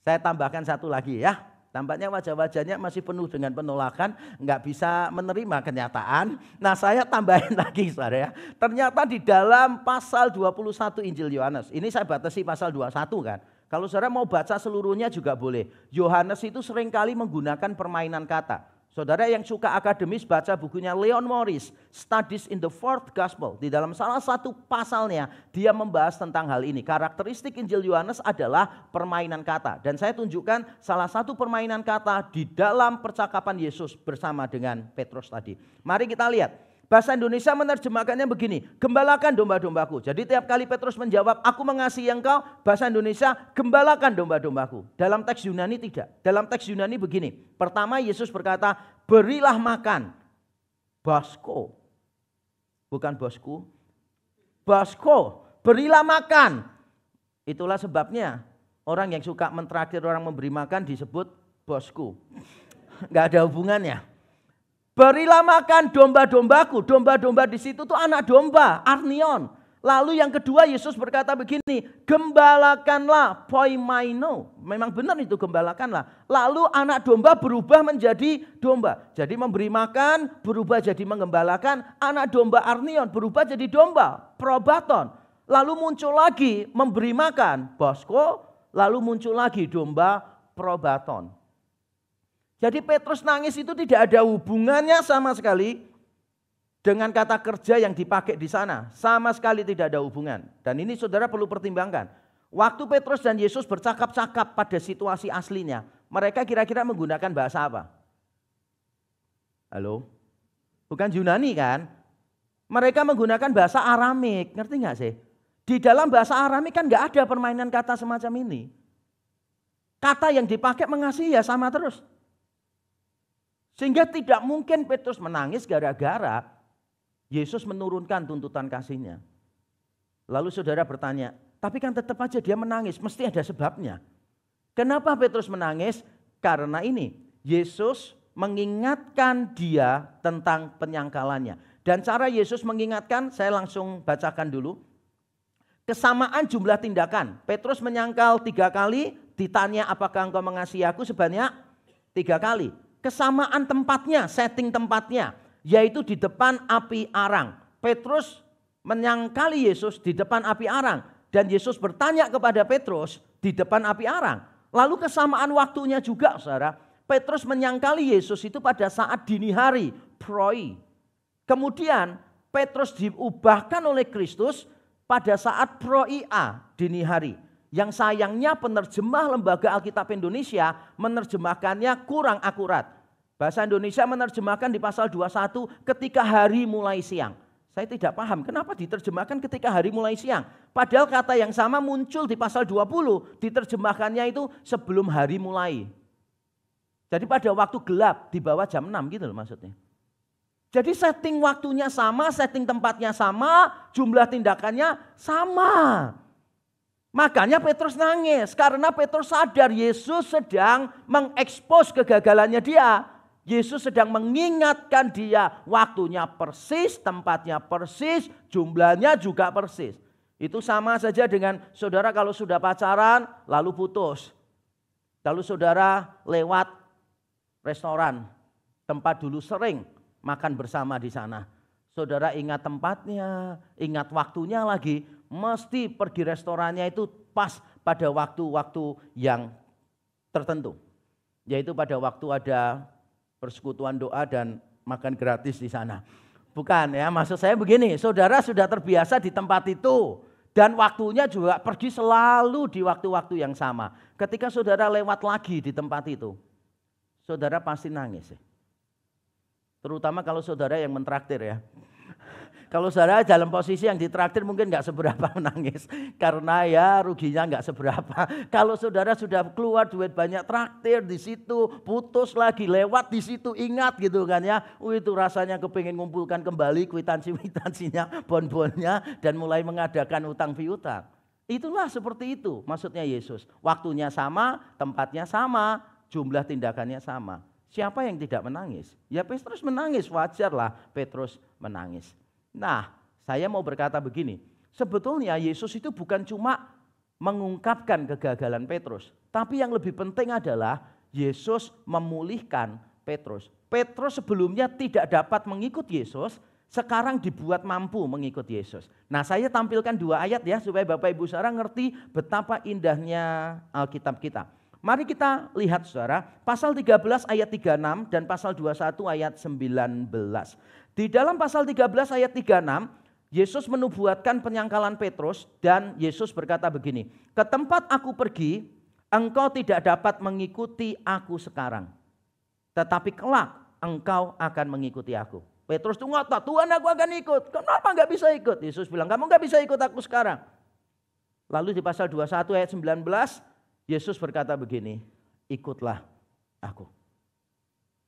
[SPEAKER 1] Saya tambahkan satu lagi ya. Tampaknya wajah-wajahnya masih penuh dengan penolakan, nggak bisa menerima kenyataan. Nah saya tambahin lagi saudara ya. Ternyata di dalam pasal 21 Injil Yohanes, ini saya batasi pasal 21 kan. Kalau saudara mau baca seluruhnya juga boleh. Yohanes itu seringkali menggunakan permainan kata. Saudara yang suka akademis baca bukunya Leon Morris, Studies in the Fourth Gospel. Di dalam salah satu pasalnya dia membahas tentang hal ini. Karakteristik Injil Yohanes adalah permainan kata. Dan saya tunjukkan salah satu permainan kata di dalam percakapan Yesus bersama dengan Petrus tadi. Mari kita lihat. Bahasa Indonesia menerjemahkannya begini, gembalakan domba-dombaku. Jadi tiap kali Petrus menjawab, aku mengasihi engkau, bahasa Indonesia, gembalakan domba-dombaku. Dalam teks Yunani tidak. Dalam teks Yunani begini, pertama Yesus berkata, berilah makan. Basko, bukan bosku. Basko, berilah makan. Itulah sebabnya orang yang suka mentraktir orang memberi makan disebut bosku. Nggak ada hubungannya. Berilah makan domba-dombaku. Domba-domba di situ tuh anak domba, arnion. Lalu yang kedua Yesus berkata begini, gembalakanlah, poimaino. Memang benar itu gembalakanlah. Lalu anak domba berubah menjadi domba. Jadi memberi makan berubah jadi menggembalakan. Anak domba arnion berubah jadi domba, probaton. Lalu muncul lagi memberi makan, bosko. Lalu muncul lagi domba, probaton. Jadi Petrus nangis itu tidak ada hubungannya sama sekali dengan kata kerja yang dipakai di sana. Sama sekali tidak ada hubungan. Dan ini saudara perlu pertimbangkan. Waktu Petrus dan Yesus bercakap-cakap pada situasi aslinya, mereka kira-kira menggunakan bahasa apa? Halo? Bukan Yunani kan? Mereka menggunakan bahasa Aramik. Ngerti gak sih? Di dalam bahasa Aramik kan gak ada permainan kata semacam ini. Kata yang dipakai mengasihi ya sama terus. Sehingga tidak mungkin Petrus menangis gara-gara Yesus menurunkan tuntutan kasihnya. Lalu saudara bertanya, tapi kan tetap aja dia menangis, mesti ada sebabnya. Kenapa Petrus menangis? Karena ini, Yesus mengingatkan dia tentang penyangkalannya. Dan cara Yesus mengingatkan, saya langsung bacakan dulu. Kesamaan jumlah tindakan. Petrus menyangkal 3 kali, ditanya apakah engkau mengasihi aku sebanyak 3 kali. Kesamaan tempatnya, setting tempatnya, yaitu di depan api arang. Petrus menyangkali Yesus di depan api arang. Dan Yesus bertanya kepada Petrus di depan api arang. Lalu kesamaan waktunya juga saudara. Petrus menyangkali Yesus itu pada saat dini hari, proi. Kemudian Petrus diubahkan oleh Kristus pada saat proia, dini hari. Yang sayangnya penerjemah Lembaga Alkitab Indonesia menerjemahkannya kurang akurat. Bahasa Indonesia menerjemahkan di pasal 21 ketika hari mulai siang. Saya tidak paham kenapa diterjemahkan ketika hari mulai siang. Padahal kata yang sama muncul di pasal 20, diterjemahkannya itu sebelum hari mulai. Jadi pada waktu gelap di bawah jam 6 gitu loh maksudnya. Jadi setting waktunya sama, setting tempatnya sama, jumlah tindakannya sama. Makanya Petrus nangis karena Petrus sadar Yesus sedang mengekspos kegagalannya dia. Yesus sedang mengingatkan dia, waktunya persis, tempatnya persis, jumlahnya juga persis. Itu sama saja dengan saudara kalau sudah pacaran lalu putus. Lalu saudara lewat restoran, tempat dulu sering makan bersama di sana. Saudara ingat tempatnya, ingat waktunya lagi, mesti pergi restorannya itu pas pada waktu-waktu yang tertentu. Yaitu pada waktu ada persekutuan doa dan makan gratis di sana. Bukan ya, maksud saya begini, saudara sudah terbiasa di tempat itu dan waktunya juga pergi selalu di waktu-waktu yang sama. Ketika saudara lewat lagi di tempat itu, saudara pasti nangis. Terutama kalau saudara yang mentraktir ya. Kalau saudara dalam posisi yang ditraktir mungkin nggak seberapa menangis. Karena ya ruginya nggak seberapa. Kalau saudara sudah keluar duit banyak traktir di situ, putus lagi, lewat di situ, ingat gitu kan ya. Itu rasanya kepingin ngumpulkan kembali kwitansi-kwitansinya, bon-bonnya, dan mulai mengadakan utang piutang. Itulah seperti itu maksudnya Yesus. Waktunya sama, tempatnya sama, jumlah tindakannya sama. Siapa yang tidak menangis? Ya Petrus menangis, wajarlah Petrus menangis. Nah, saya mau berkata begini, sebetulnya Yesus itu bukan cuma mengungkapkan kegagalan Petrus, tapi yang lebih penting adalah Yesus memulihkan Petrus. Petrus sebelumnya tidak dapat mengikut Yesus, sekarang dibuat mampu mengikut Yesus. Nah, saya tampilkan 2 ayat ya, supaya Bapak Ibu Saudara ngerti betapa indahnya Alkitab kita. Mari kita lihat saudara, pasal 13 ayat 36 dan pasal 21 ayat 19. Di dalam pasal 13 ayat 36, Yesus menubuatkan penyangkalan Petrus dan Yesus berkata begini, ke tempat aku pergi, engkau tidak dapat mengikuti aku sekarang. Tetapi kelak engkau akan mengikuti aku. Petrus itu ngotot, Tuhan aku akan ikut. Kenapa nggak bisa ikut? Yesus bilang, kamu nggak bisa ikut aku sekarang. Lalu di pasal 21 ayat 19, Yesus berkata begini, ikutlah aku.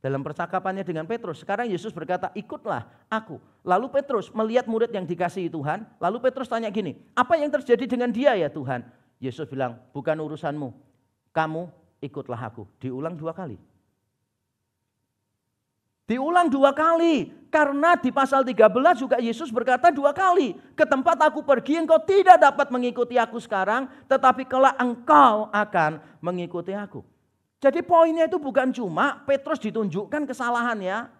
[SPEAKER 1] Dalam percakapannya dengan Petrus, sekarang Yesus berkata, ikutlah aku. Lalu Petrus melihat murid yang dikasihi Tuhan, lalu Petrus tanya gini, apa yang terjadi dengan dia ya Tuhan? Yesus bilang, bukan urusanmu, kamu ikutlah aku. Diulang 2 kali. Diulang 2 kali, karena di pasal 13 juga Yesus berkata 2 kali, ke tempat aku pergi engkau tidak dapat mengikuti aku sekarang, tetapi kelak engkau akan mengikuti aku. Jadi poinnya itu bukan cuma Petrus ditunjukkan kesalahannya,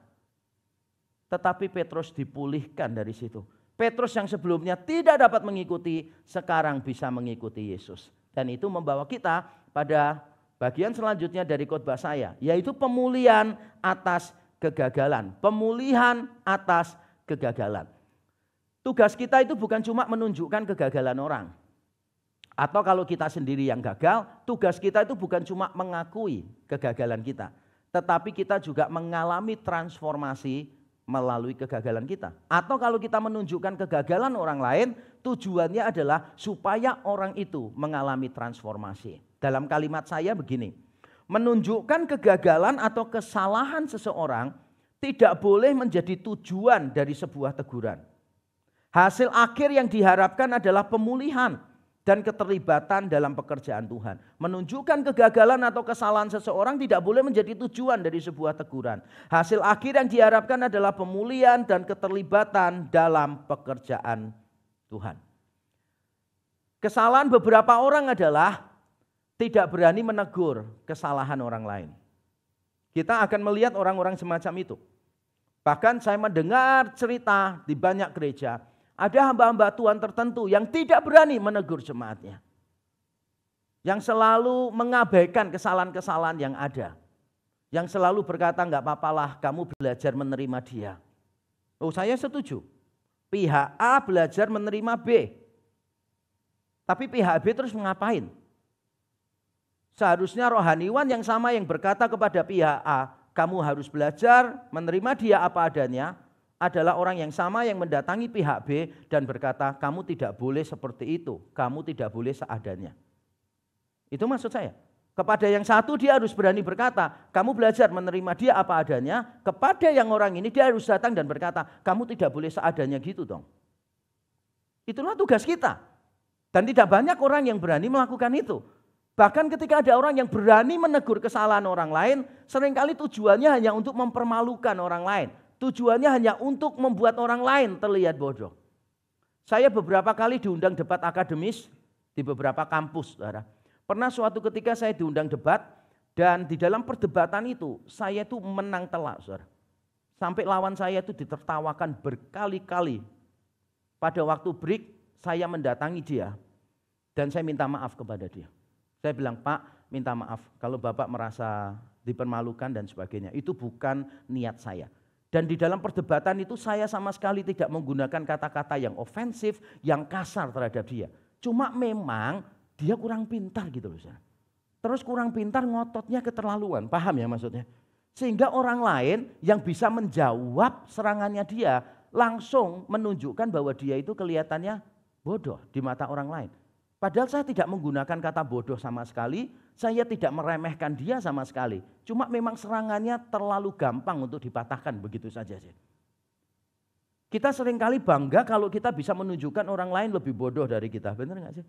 [SPEAKER 1] tetapi Petrus dipulihkan dari situ. Petrus yang sebelumnya tidak dapat mengikuti, sekarang bisa mengikuti Yesus. Dan itu membawa kita pada bagian selanjutnya dari khotbah saya, yaitu pemulihan atas kegagalan. Pemulihan atas kegagalan. Tugas kita itu bukan cuma menunjukkan kegagalan orang. Atau kalau kita sendiri yang gagal, tugas kita itu bukan cuma mengakui kegagalan kita. Tetapi kita juga mengalami transformasi melalui kegagalan kita. Atau kalau kita menunjukkan kegagalan orang lain, tujuannya adalah supaya orang itu mengalami transformasi. Dalam kalimat saya begini, menunjukkan kegagalan atau kesalahan seseorang tidak boleh menjadi tujuan dari sebuah teguran. Hasil akhir yang diharapkan adalah pemulihan dan keterlibatan dalam pekerjaan Tuhan. Menunjukkan kegagalan atau kesalahan seseorang tidak boleh menjadi tujuan dari sebuah teguran. Hasil akhir yang diharapkan adalah pemulihan dan keterlibatan dalam pekerjaan Tuhan. Kesalahan beberapa orang adalah tidak berani menegur kesalahan orang lain. Kita akan melihat orang-orang semacam itu. Bahkan saya mendengar cerita di banyak gereja, ada hamba-hamba Tuhan tertentu yang tidak berani menegur jemaatnya. Yang selalu mengabaikan kesalahan-kesalahan yang ada. Yang selalu berkata nggak apa-apalah kamu belajar menerima dia. Oh, saya setuju. Pihak A belajar menerima B. Tapi pihak B terus ngapain? Seharusnya rohaniwan yang sama yang berkata kepada pihak A, kamu harus belajar menerima dia apa adanya, adalah orang yang sama yang mendatangi pihak B dan berkata, kamu tidak boleh seperti itu, kamu tidak boleh seadanya. Itu maksud saya. Kepada yang satu dia harus berani berkata, kamu belajar menerima dia apa adanya. Kepada yang orang ini dia harus datang dan berkata, kamu tidak boleh seadanya gitu dong. Itulah tugas kita. Dan tidak banyak orang yang berani melakukan itu. Bahkan ketika ada orang yang berani menegur kesalahan orang lain, seringkali tujuannya hanya untuk mempermalukan orang lain. Tujuannya hanya untuk membuat orang lain terlihat bodoh. Saya beberapa kali diundang debat akademis di beberapa kampus, saudara. Pernah suatu ketika saya diundang debat dan di dalam perdebatan itu saya itu menang telak, saudara. Sampai lawan saya itu ditertawakan berkali-kali. Pada waktu break saya mendatangi dia dan saya minta maaf kepada dia. Saya bilang, Pak, minta maaf kalau Bapak merasa dipermalukan dan sebagainya. Itu bukan niat saya. Dan di dalam perdebatan itu saya sama sekali tidak menggunakan kata-kata yang ofensif, yang kasar terhadap dia. Cuma memang dia kurang pintar gitu loh. Terus kurang pintar ngototnya keterlaluan, paham ya maksudnya? Sehingga orang lain yang bisa menjawab serangannya dia langsung menunjukkan bahwa dia itu kelihatannya bodoh di mata orang lain. Padahal saya tidak menggunakan kata bodoh sama sekali, saya tidak meremehkan dia sama sekali. Cuma memang serangannya terlalu gampang untuk dipatahkan begitu saja sih. Kita seringkali bangga kalau kita bisa menunjukkan orang lain lebih bodoh dari kita, benar nggak sih?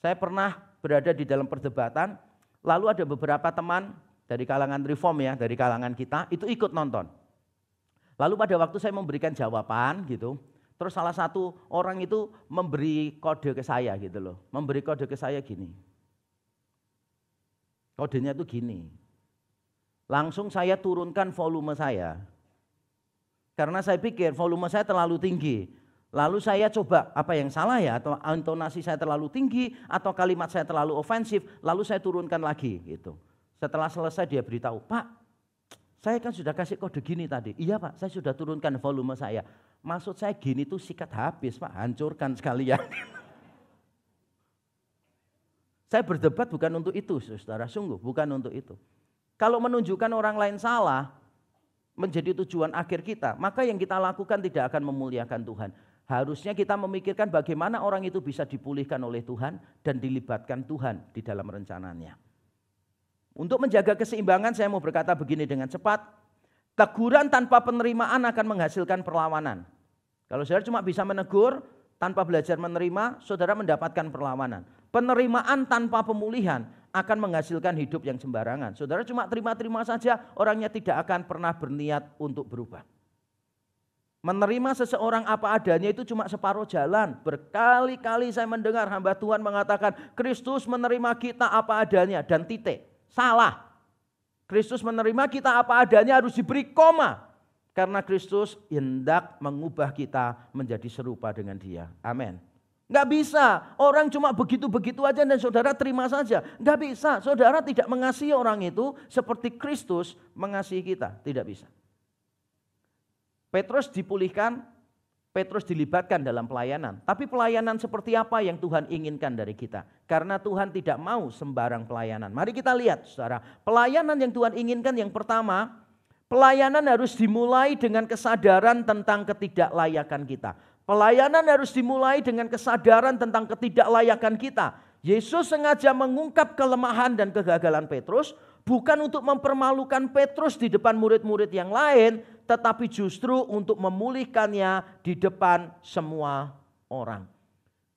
[SPEAKER 1] Saya pernah berada di dalam perdebatan, lalu ada beberapa teman dari kalangan reform ya, dari kalangan kita, itu ikut nonton. Lalu pada waktu saya memberikan jawaban gitu, terus salah satu orang itu memberi kode ke saya gitu loh. Memberi kode ke saya gini. Kodenya tuh gini. Langsung saya turunkan volume saya. Karena saya pikir volume saya terlalu tinggi. Lalu saya coba apa yang salah ya, atau intonasi saya terlalu tinggi, atau kalimat saya terlalu ofensif, lalu saya turunkan lagi gitu. Setelah selesai dia beritahu, Pak, saya kan sudah kasih kode gini tadi. Iya Pak, saya sudah turunkan volume saya. Maksud saya gini tuh sikat habis Pak, hancurkan sekalian. Saya berdebat bukan untuk itu, saudara, sungguh bukan untuk itu. Kalau menunjukkan orang lain salah menjadi tujuan akhir kita, maka yang kita lakukan tidak akan memuliakan Tuhan. Harusnya kita memikirkan bagaimana orang itu bisa dipulihkan oleh Tuhan dan dilibatkan Tuhan di dalam rencananya. Untuk menjaga keseimbangan saya mau berkata begini dengan cepat. Teguran tanpa penerimaan akan menghasilkan perlawanan. Kalau saudara cuma bisa menegur tanpa belajar menerima, saudara mendapatkan perlawanan. Penerimaan tanpa pemulihan akan menghasilkan hidup yang sembarangan. Saudara cuma terima-terima saja, orangnya tidak akan pernah berniat untuk berubah. Menerima seseorang apa adanya itu cuma separuh jalan. Berkali-kali saya mendengar hamba Tuhan mengatakan Kristus menerima kita apa adanya dan titik. Salah. Kristus menerima kita apa adanya harus diberi koma. Karena Kristus hendak mengubah kita menjadi serupa dengan Dia. Amin. Nggak bisa. Orang cuma begitu-begitu aja dan saudara terima saja. Nggak bisa. Saudara tidak mengasihi orang itu seperti Kristus mengasihi kita. Tidak bisa. Petrus dipulihkan, Petrus dilibatkan dalam pelayanan. Tapi pelayanan seperti apa yang Tuhan inginkan dari kita? Karena Tuhan tidak mau sembarang pelayanan. Mari kita lihat saudara. Pelayanan yang Tuhan inginkan yang pertama, pelayanan harus dimulai dengan kesadaran tentang ketidaklayakan kita. Pelayanan harus dimulai dengan kesadaran tentang ketidaklayakan kita. Yesus sengaja mengungkap kelemahan dan kegagalan Petrus, bukan untuk mempermalukan Petrus di depan murid-murid yang lain, tetapi justru untuk memulihkannya di depan semua orang.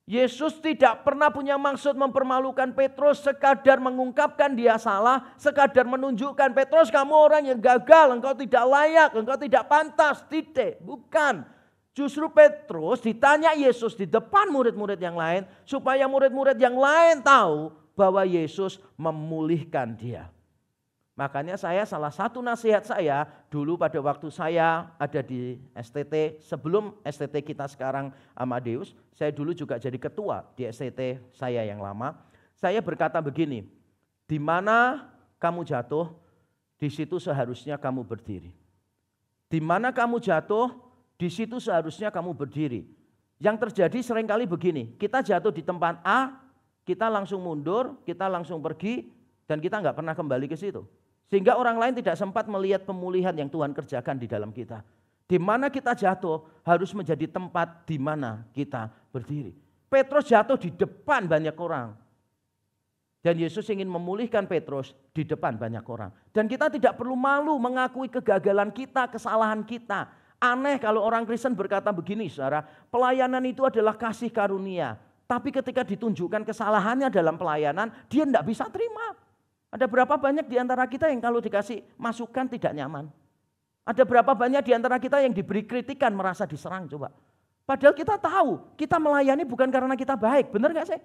[SPEAKER 1] Yesus tidak pernah punya maksud mempermalukan Petrus, sekadar mengungkapkan dia salah, sekadar menunjukkan Petrus kamu orang yang gagal, engkau tidak layak, engkau tidak pantas, titik. Bukan. Justru Petrus ditanya Yesus di depan murid-murid yang lain, supaya murid-murid yang lain tahu bahwa Yesus memulihkan dia. Makanya salah satu nasihat saya dulu pada waktu saya ada di STT, sebelum STT kita sekarang Amadeus, saya dulu juga jadi ketua di STT saya yang lama. Saya berkata begini, di mana kamu jatuh, di situ seharusnya kamu berdiri. Di mana kamu jatuh, di situ seharusnya kamu berdiri. Yang terjadi seringkali begini, kita jatuh di tempat A, kita langsung mundur, kita langsung pergi, dan kita nggak pernah kembali ke situ. Sehingga orang lain tidak sempat melihat pemulihan yang Tuhan kerjakan di dalam kita. Di mana kita jatuh harus menjadi tempat di mana kita berdiri. Petrus jatuh di depan banyak orang. Dan Yesus ingin memulihkan Petrus di depan banyak orang. Dan kita tidak perlu malu mengakui kegagalan kita, kesalahan kita. Aneh kalau orang Kristen berkata begini, saudara, pelayanan itu adalah kasih karunia. Tapi ketika ditunjukkan kesalahannya dalam pelayanan, dia tidak bisa terima. Ada berapa banyak di antara kita yang kalau dikasih masukan tidak nyaman? Ada berapa banyak di antara kita yang diberi kritikan merasa diserang, coba. Padahal kita tahu, kita melayani bukan karena kita baik, benar gak sih?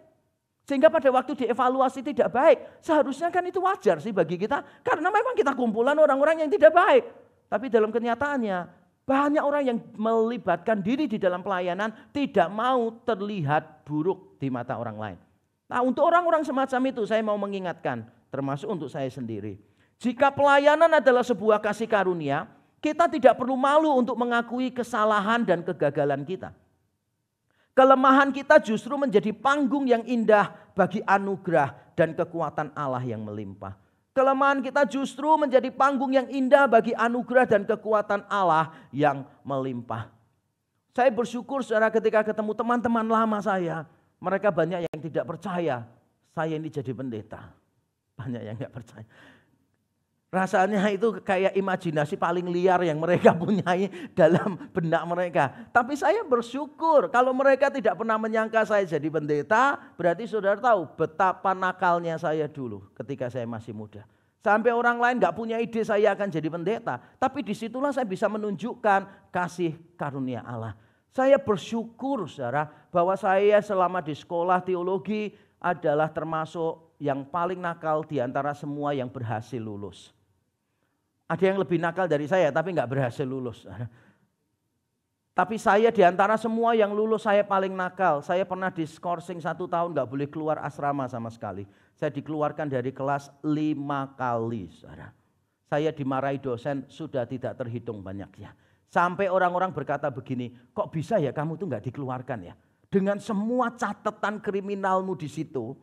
[SPEAKER 1] Sehingga pada waktu dievaluasi tidak baik, seharusnya kan itu wajar sih bagi kita. Karena memang kita kumpulan orang-orang yang tidak baik. Tapi dalam kenyataannya, banyak orang yang melibatkan diri di dalam pelayanan tidak mau terlihat buruk di mata orang lain. Nah, untuk orang-orang semacam itu saya mau mengingatkan, termasuk untuk saya sendiri. Jika pelayanan adalah sebuah kasih karunia, kita tidak perlu malu untuk mengakui kesalahan dan kegagalan kita. Kelemahan kita justru menjadi panggung yang indah bagi anugerah dan kekuatan Allah yang melimpah. Kelemahan kita justru menjadi panggung yang indah bagi anugerah dan kekuatan Allah yang melimpah. Saya bersyukur saudara ketika ketemu teman-teman lama saya. Mereka banyak yang tidak percaya saya ini jadi pendeta. Banyak yang tidak percaya. Rasanya itu kayak imajinasi paling liar yang mereka punyai dalam benak mereka. Tapi saya bersyukur kalau mereka tidak pernah menyangka saya jadi pendeta, berarti saudara tahu betapa nakalnya saya dulu ketika saya masih muda. Sampai orang lain gak punya ide saya akan jadi pendeta. Tapi disitulah saya bisa menunjukkan kasih karunia Allah. Saya bersyukur saudara bahwa saya selama di sekolah teologi adalah termasuk yang paling nakal di antara semua yang berhasil lulus. Ada yang lebih nakal dari saya tapi nggak berhasil lulus. Tapi saya di antara semua yang lulus saya paling nakal. Saya pernah diskorsing 1 tahun nggak boleh keluar asrama sama sekali. Saya dikeluarkan dari kelas 5 kali. Saudara. Saya dimarahi dosen sudah tidak terhitung banyaknya. Sampai orang-orang berkata begini, kok bisa ya kamu tuh nggak dikeluarkan ya? Dengan semua catatan kriminalmu di situ,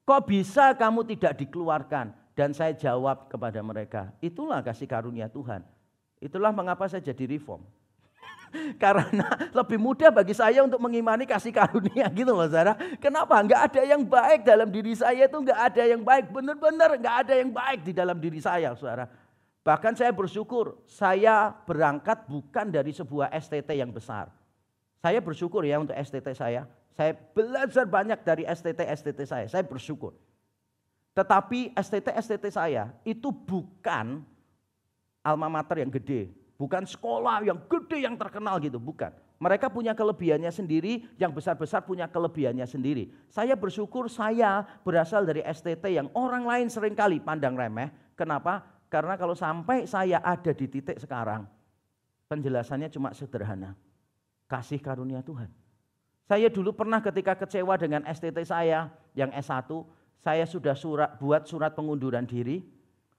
[SPEAKER 1] kok bisa kamu tidak dikeluarkan? Dan saya jawab kepada mereka, itulah kasih karunia Tuhan. Itulah mengapa saya jadi reform. Karena lebih mudah bagi saya untuk mengimani kasih karunia gitu loh saudara. Kenapa? Enggak ada yang baik dalam diri saya itu, enggak ada yang baik. Benar-benar enggak ada yang baik di dalam diri saya saudara. Bahkan saya bersyukur saya berangkat bukan dari sebuah STT yang besar. Saya bersyukur ya untuk STT saya. Saya belajar banyak dari STT saya bersyukur. Tetapi STT saya itu bukan alma mater yang gede. Bukan sekolah yang gede yang terkenal gitu, bukan. Mereka punya kelebihannya sendiri, yang besar-besar punya kelebihannya sendiri. Saya bersyukur saya berasal dari STT yang orang lain seringkali pandang remeh. Kenapa? Karena kalau sampai saya ada di titik sekarang, penjelasannya cuma sederhana. Kasih karunia Tuhan. Saya dulu pernah ketika kecewa dengan STT saya yang S1, saya sudah buat surat pengunduran diri,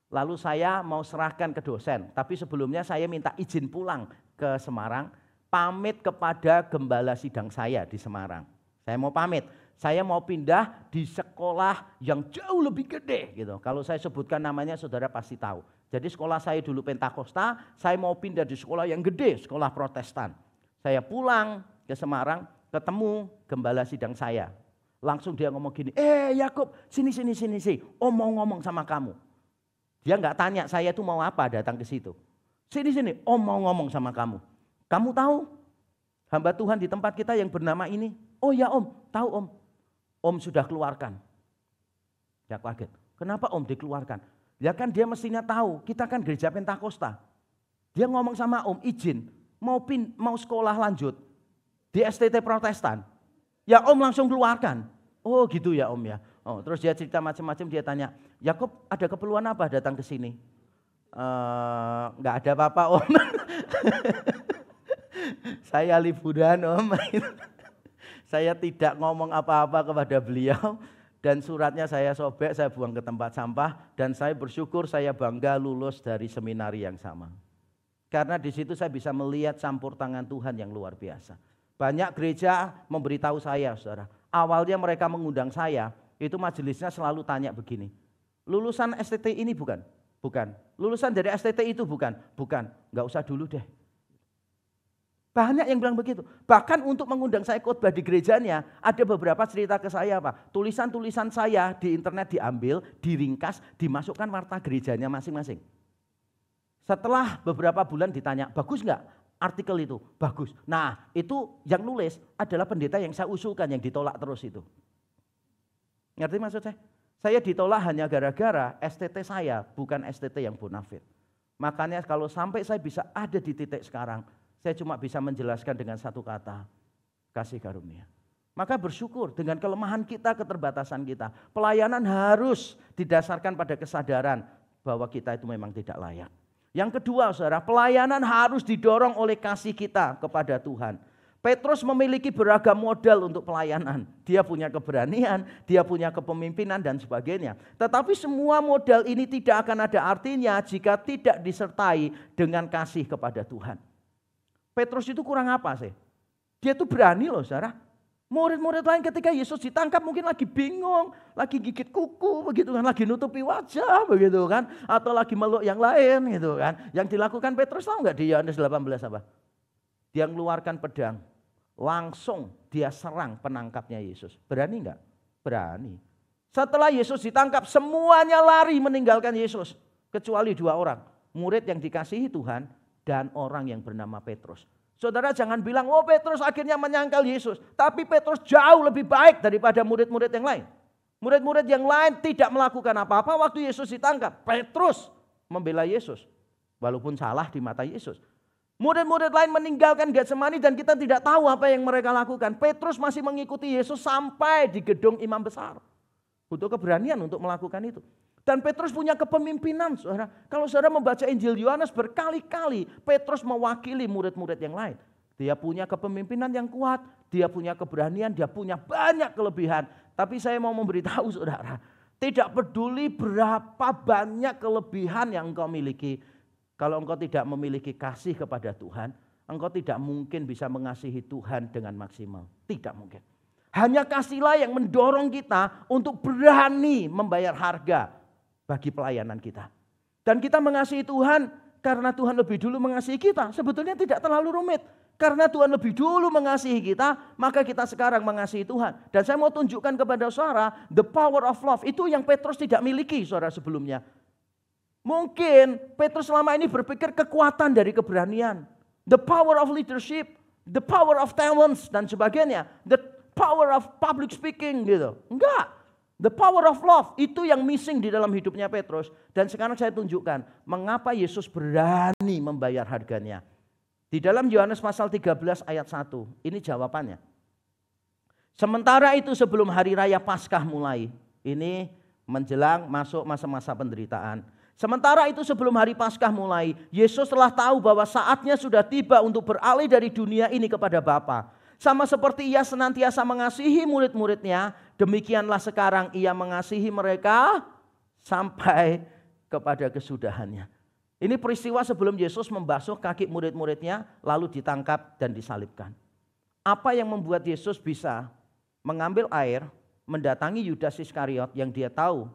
[SPEAKER 1] lalu saya mau serahkan ke dosen. Tapi sebelumnya saya minta izin pulang ke Semarang, pamit kepada gembala sidang saya di Semarang. Saya mau pamit, saya mau pindah di sekolah yang jauh lebih gede gitu. Kalau saya sebutkan namanya saudara pasti tahu. Jadi sekolah saya dulu Pentakosta, saya mau pindah di sekolah yang gede, sekolah Protestan. Saya pulang ke Semarang, ketemu gembala sidang saya. Langsung dia ngomong gini, Yakub, sini, Om mau ngomong sama kamu. Dia nggak tanya saya tuh mau apa datang ke situ. Sini, Om mau ngomong sama kamu. Kamu tahu hamba Tuhan di tempat kita yang bernama ini? Oh ya Om, tahu Om. Om sudah keluarkan. Ya kaget, kenapa Om dikeluarkan? Ya kan dia mestinya tahu, kita kan gereja Pentakosta. Dia ngomong sama Om, izin, mau sekolah lanjut di STT Protestan. Ya Om langsung keluarkan. Oh gitu ya Om ya. Oh, terus dia cerita macam-macam, dia tanya, Yakub ada keperluan apa datang ke sini? Nggak ada apa-apa Om. Saya liburan Om. Saya tidak ngomong apa-apa kepada beliau. Dan suratnya saya sobek, saya buang ke tempat sampah, dan saya bersyukur saya bangga lulus dari seminari yang sama. Karena di situ saya bisa melihat campur tangan Tuhan yang luar biasa. Banyak gereja memberitahu saya, saudara. Awalnya mereka mengundang saya, itu majelisnya selalu tanya begini. Lulusan STT ini bukan? Bukan. Lulusan dari STT itu bukan? Bukan. Enggak usah dulu deh. Banyak yang bilang begitu. Bahkan untuk mengundang saya khotbah di gerejanya, ada beberapa cerita ke saya, Pak. Tulisan-tulisan saya di internet diambil, diringkas, dimasukkan warta gerejanya masing-masing. Setelah beberapa bulan ditanya, bagus nggak artikel itu? Bagus. Nah, itu yang nulis adalah pendeta yang saya usulkan, yang ditolak terus itu. Ngerti maksud saya? Saya ditolak hanya gara-gara STT saya, bukan STT yang bonafit. Makanya kalau sampai saya bisa ada di titik sekarang, saya cuma bisa menjelaskan dengan satu kata, kasih karunia. Maka bersyukur dengan kelemahan kita, keterbatasan kita. Pelayanan harus didasarkan pada kesadaran bahwa kita itu memang tidak layak. Yang kedua, saudara, pelayanan harus didorong oleh kasih kita kepada Tuhan. Petrus memiliki beragam modal untuk pelayanan. Dia punya keberanian, dia punya kepemimpinan dan sebagainya. Tetapi semua modal ini tidak akan ada artinya jika tidak disertai dengan kasih kepada Tuhan. Petrus itu kurang apa sih? Dia tuh berani loh, saudara. Murid-murid lain ketika Yesus ditangkap mungkin lagi bingung, lagi gigit kuku begitu kan, lagi nutupi wajah begitu kan, atau lagi meluk yang lain gitu kan. Yang dilakukan Petrus tahu nggak di Yohanes 18 apa? Dia mengeluarkan pedang, langsung dia serang penangkapnya Yesus. Berani nggak? Berani. Setelah Yesus ditangkap semuanya lari meninggalkan Yesus, kecuali 2 orang, murid yang dikasihi Tuhan dan orang yang bernama Petrus. Saudara jangan bilang, oh Petrus akhirnya menyangkal Yesus. Tapi Petrus jauh lebih baik daripada murid-murid yang lain. Murid-murid yang lain tidak melakukan apa-apa waktu Yesus ditangkap. Petrus membela Yesus. Walaupun salah di mata Yesus. Murid-murid lain meninggalkan Getsemani dan kita tidak tahu apa yang mereka lakukan. Petrus masih mengikuti Yesus sampai di gedung imam besar. Butuh keberanian untuk melakukan itu. Dan Petrus punya kepemimpinan, saudara. Kalau saudara membaca Injil Yohanes berkali-kali, Petrus mewakili murid-murid yang lain. Dia punya kepemimpinan yang kuat, dia punya keberanian, dia punya banyak kelebihan. Tapi saya mau memberitahu saudara, tidak peduli berapa banyak kelebihan yang engkau miliki. Kalau engkau tidak memiliki kasih kepada Tuhan, engkau tidak mungkin bisa mengasihi Tuhan dengan maksimal. Tidak mungkin. Hanya kasihlah yang mendorong kita untuk berani membayar harga bagi pelayanan kita. Dan kita mengasihi Tuhan karena Tuhan lebih dulu mengasihi kita. Sebetulnya tidak terlalu rumit. Karena Tuhan lebih dulu mengasihi kita, maka kita sekarang mengasihi Tuhan. Dan saya mau tunjukkan kepada saudara, the power of love. Itu yang Petrus tidak miliki saudara sebelumnya. Mungkin Petrus selama ini berpikir kekuatan dari keberanian. The power of leadership, the power of talents dan sebagainya. The power of public speaking gitu. Enggak. The power of love itu yang missing di dalam hidupnya Petrus. Dan sekarang saya tunjukkan mengapa Yesus berani membayar harganya. Di dalam Yohanes pasal 13 ayat 1, ini jawabannya. Sementara itu sebelum hari raya Paskah mulai, ini menjelang masuk masa-masa penderitaan. Sementara itu sebelum hari Paskah mulai, Yesus telah tahu bahwa saatnya sudah tiba untuk beralih dari dunia ini kepada Bapa. Sama seperti ia senantiasa mengasihi murid-muridnya, demikianlah sekarang ia mengasihi mereka sampai kepada kesudahannya. Ini peristiwa sebelum Yesus membasuh kaki murid-muridnya lalu ditangkap dan disalibkan. Apa yang membuat Yesus bisa mengambil air, mendatangi Yudas Iskariot yang dia tahu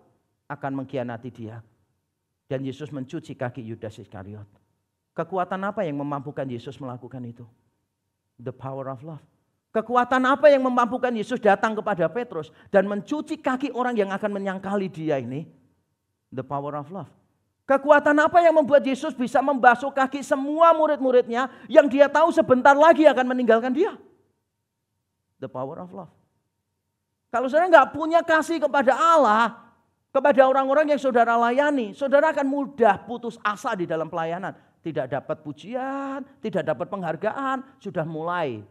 [SPEAKER 1] akan mengkhianati dia. Dan Yesus mencuci kaki Yudas Iskariot. Kekuatan apa yang memampukan Yesus melakukan itu? The power of love. Kekuatan apa yang memampukan Yesus datang kepada Petrus dan mencuci kaki orang yang akan menyangkali dia ini? The power of love. Kekuatan apa yang membuat Yesus bisa membasuh kaki semua murid-muridnya yang dia tahu sebentar lagi akan meninggalkan dia? The power of love. Kalau saudara nggak punya kasih kepada Allah, kepada orang-orang yang saudara layani, saudara akan mudah putus asa di dalam pelayanan. Tidak dapat pujian, tidak dapat penghargaan, sudah mulai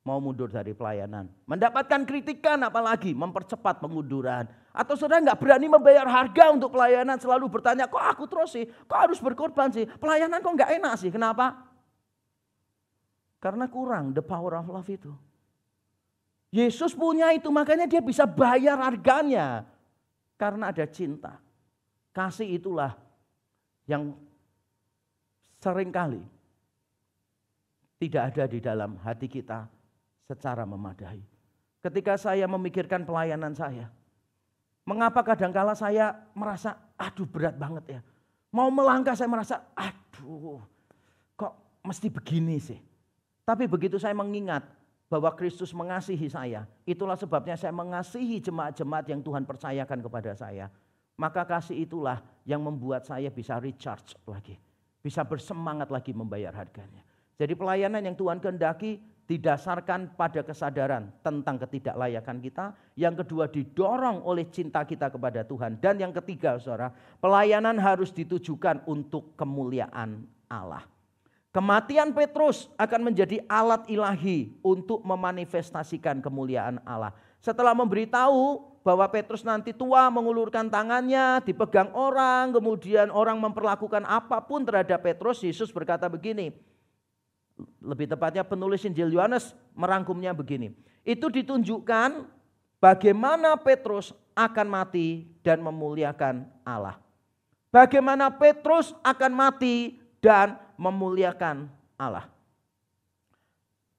[SPEAKER 1] mau mundur dari pelayanan. Mendapatkan kritikan apalagi mempercepat pengunduran. Atau saudara nggak berani membayar harga untuk pelayanan, selalu bertanya, kok aku terus sih? Kok harus berkorban sih? Pelayanan kok nggak enak sih? Kenapa? Karena kurang the power of love itu. Yesus punya itu, makanya dia bisa bayar harganya. Karena ada cinta. Kasih itulah yang seringkali tidak ada di dalam hati kita secara memadai. Ketika saya memikirkan pelayanan saya, mengapa kadangkala saya merasa, aduh berat banget ya. Mau melangkah saya merasa, aduh kok mesti begini sih. Tapi begitu saya mengingat bahwa Kristus mengasihi saya, itulah sebabnya saya mengasihi jemaat-jemaat yang Tuhan percayakan kepada saya. Maka kasih itulah yang membuat saya bisa recharge lagi. Bisa bersemangat lagi membayar harganya. Jadi pelayanan yang Tuhan kehendaki didasarkan pada kesadaran tentang ketidaklayakan kita. Yang kedua didorong oleh cinta kita kepada Tuhan. Dan yang ketiga saudara, pelayanan harus ditujukan untuk kemuliaan Allah. Kematian Petrus akan menjadi alat ilahi untuk memanifestasikan kemuliaan Allah. Setelah memberitahu bahwa Petrus nanti tua mengulurkan tangannya, dipegang orang, kemudian orang memperlakukan apapun terhadap Petrus, Yesus berkata begini, lebih tepatnya penulis Injil Yohanes merangkumnya begini. Itu ditunjukkan bagaimana Petrus akan mati dan memuliakan Allah. Bagaimana Petrus akan mati dan memuliakan Allah.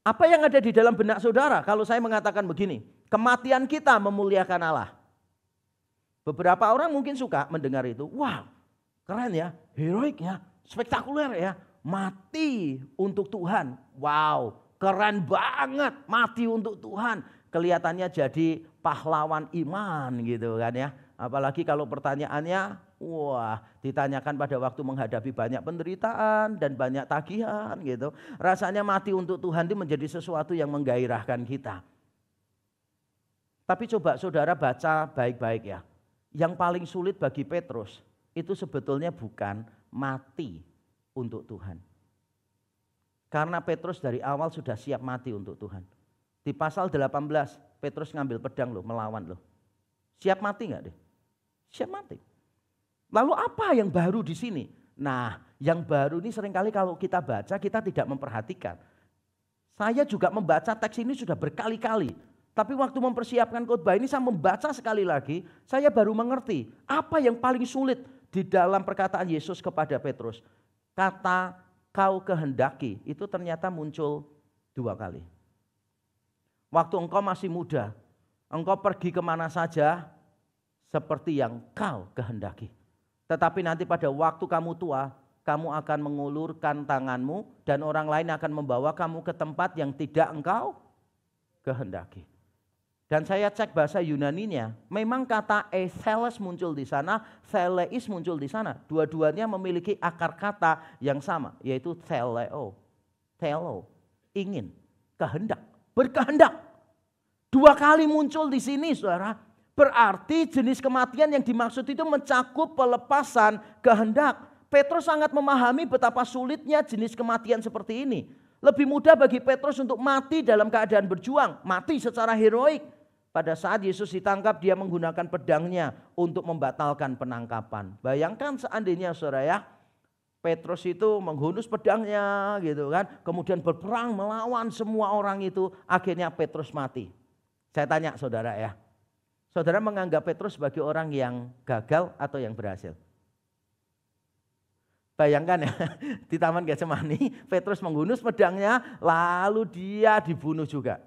[SPEAKER 1] Apa yang ada di dalam benak saudara kalau saya mengatakan begini, kematian kita memuliakan Allah. Beberapa orang mungkin suka mendengar itu, wah keren ya, heroik ya, spektakuler ya, mati untuk Tuhan. Wow, keren banget mati untuk Tuhan. Kelihatannya jadi pahlawan iman gitu kan ya. Apalagi kalau pertanyaannya, wah ditanyakan pada waktu menghadapi banyak penderitaan dan banyak tagihan gitu. Rasanya mati untuk Tuhan itu menjadi sesuatu yang menggairahkan kita. Tapi coba saudara baca baik-baik ya. Yang paling sulit bagi Petrus itu sebetulnya bukan mati untuk Tuhan. Karena Petrus dari awal sudah siap mati untuk Tuhan. Di pasal 18 Petrus ngambil pedang loh, melawan loh. Siap mati enggak deh? Siap mati. Lalu apa yang baru di sini? Nah, yang baru ini seringkali kalau kita baca kita tidak memperhatikan. Saya juga membaca teks ini sudah berkali-kali. Tapi waktu mempersiapkan khotbah ini saya membaca sekali lagi, saya baru mengerti apa yang paling sulit di dalam perkataan Yesus kepada Petrus. Kata kau kehendaki itu ternyata muncul 2 kali. Waktu engkau masih muda, engkau pergi kemana saja seperti yang kau kehendaki. Tetapi nanti pada waktu kamu tua, kamu akan mengulurkan tanganmu dan orang lain akan membawa kamu ke tempat yang tidak engkau kehendaki. Dan saya cek bahasa Yunaninya, memang kata etheles muncul di sana, theleis muncul di sana. Dua-duanya memiliki akar kata yang sama, yaitu theleo. Thelo, ingin, kehendak, berkehendak. 2 kali muncul di sini saudara. Berarti jenis kematian yang dimaksud itu mencakup pelepasan kehendak. Petrus sangat memahami betapa sulitnya jenis kematian seperti ini. Lebih mudah bagi Petrus untuk mati dalam keadaan berjuang, mati secara heroik. Pada saat Yesus ditangkap dia menggunakan pedangnya untuk membatalkan penangkapan. Bayangkan seandainya saudara ya, Petrus itu menghunus pedangnya gitu kan, kemudian berperang melawan semua orang itu, akhirnya Petrus mati. Saya tanya saudara ya, saudara menganggap Petrus sebagai orang yang gagal atau yang berhasil? Bayangkan ya, di Taman Getsemani Petrus menghunus pedangnya lalu dia dibunuh juga.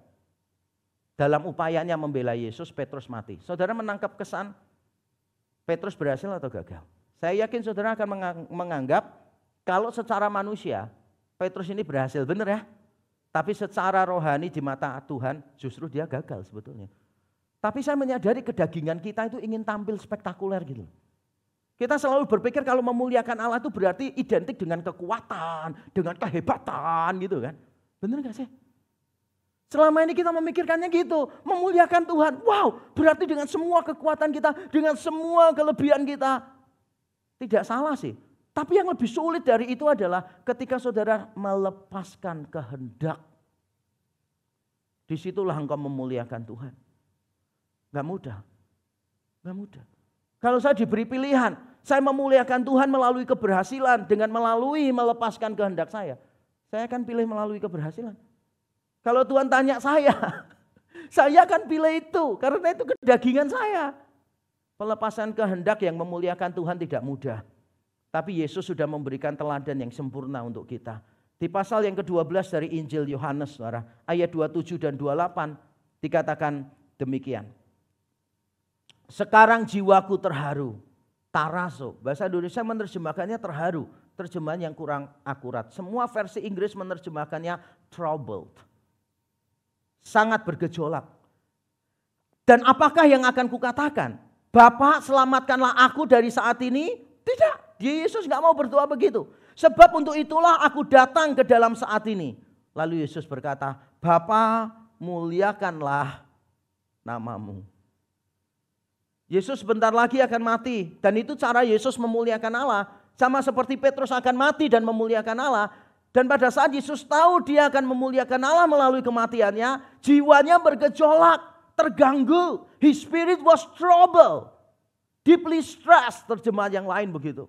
[SPEAKER 1] Dalam upayanya membela Yesus, Petrus mati. Saudara menangkap kesan Petrus berhasil atau gagal? Saya yakin saudara akan menganggap kalau secara manusia Petrus ini berhasil, benar ya? Tapi secara rohani di mata Tuhan justru dia gagal sebetulnya. Tapi saya menyadari kedagingan kita itu ingin tampil spektakuler gitu. Kita selalu berpikir kalau memuliakan Allah itu berarti identik dengan kekuatan, dengan kehebatan gitu kan. Benar gak sih? Selama ini kita memikirkannya gitu, memuliakan Tuhan. Wow, berarti dengan semua kekuatan kita, dengan semua kelebihan kita. Tidak salah sih. Tapi yang lebih sulit dari itu adalah ketika saudara melepaskan kehendak. Disitulah engkau memuliakan Tuhan. Gak mudah. Gak mudah. Kalau saya diberi pilihan, saya memuliakan Tuhan melalui keberhasilan dengan melalui melepaskan kehendak saya akan pilih melalui keberhasilan. Kalau Tuhan tanya saya, Saya akan pilih itu karena itu kedagingan saya. Pelepasan kehendak yang memuliakan Tuhan tidak mudah. Tapi Yesus sudah memberikan teladan yang sempurna untuk kita. Di pasal yang ke-12 dari Injil Yohanes, saudara, ayat 27 dan 28 dikatakan demikian. Sekarang jiwaku terharu, taraso. Bahasa Indonesia menerjemahkannya terharu, terjemahan yang kurang akurat. Semua versi Inggris menerjemahkannya troubled. Sangat bergejolak. Dan apakah yang akan kukatakan? Bapa, selamatkanlah aku dari saat ini? Tidak, Yesus gak mau berdoa begitu. Sebab untuk itulah aku datang ke dalam saat ini. Lalu Yesus berkata, Bapa, muliakanlah namamu. Yesus sebentar lagi akan mati. Dan itu cara Yesus memuliakan Allah. Sama seperti Petrus akan mati dan memuliakan Allah. Dan pada saat Yesus tahu dia akan memuliakan Allah melalui kematiannya, jiwanya bergejolak, terganggu. His spirit was troubled. Deeply stressed, terjemahan yang lain begitu.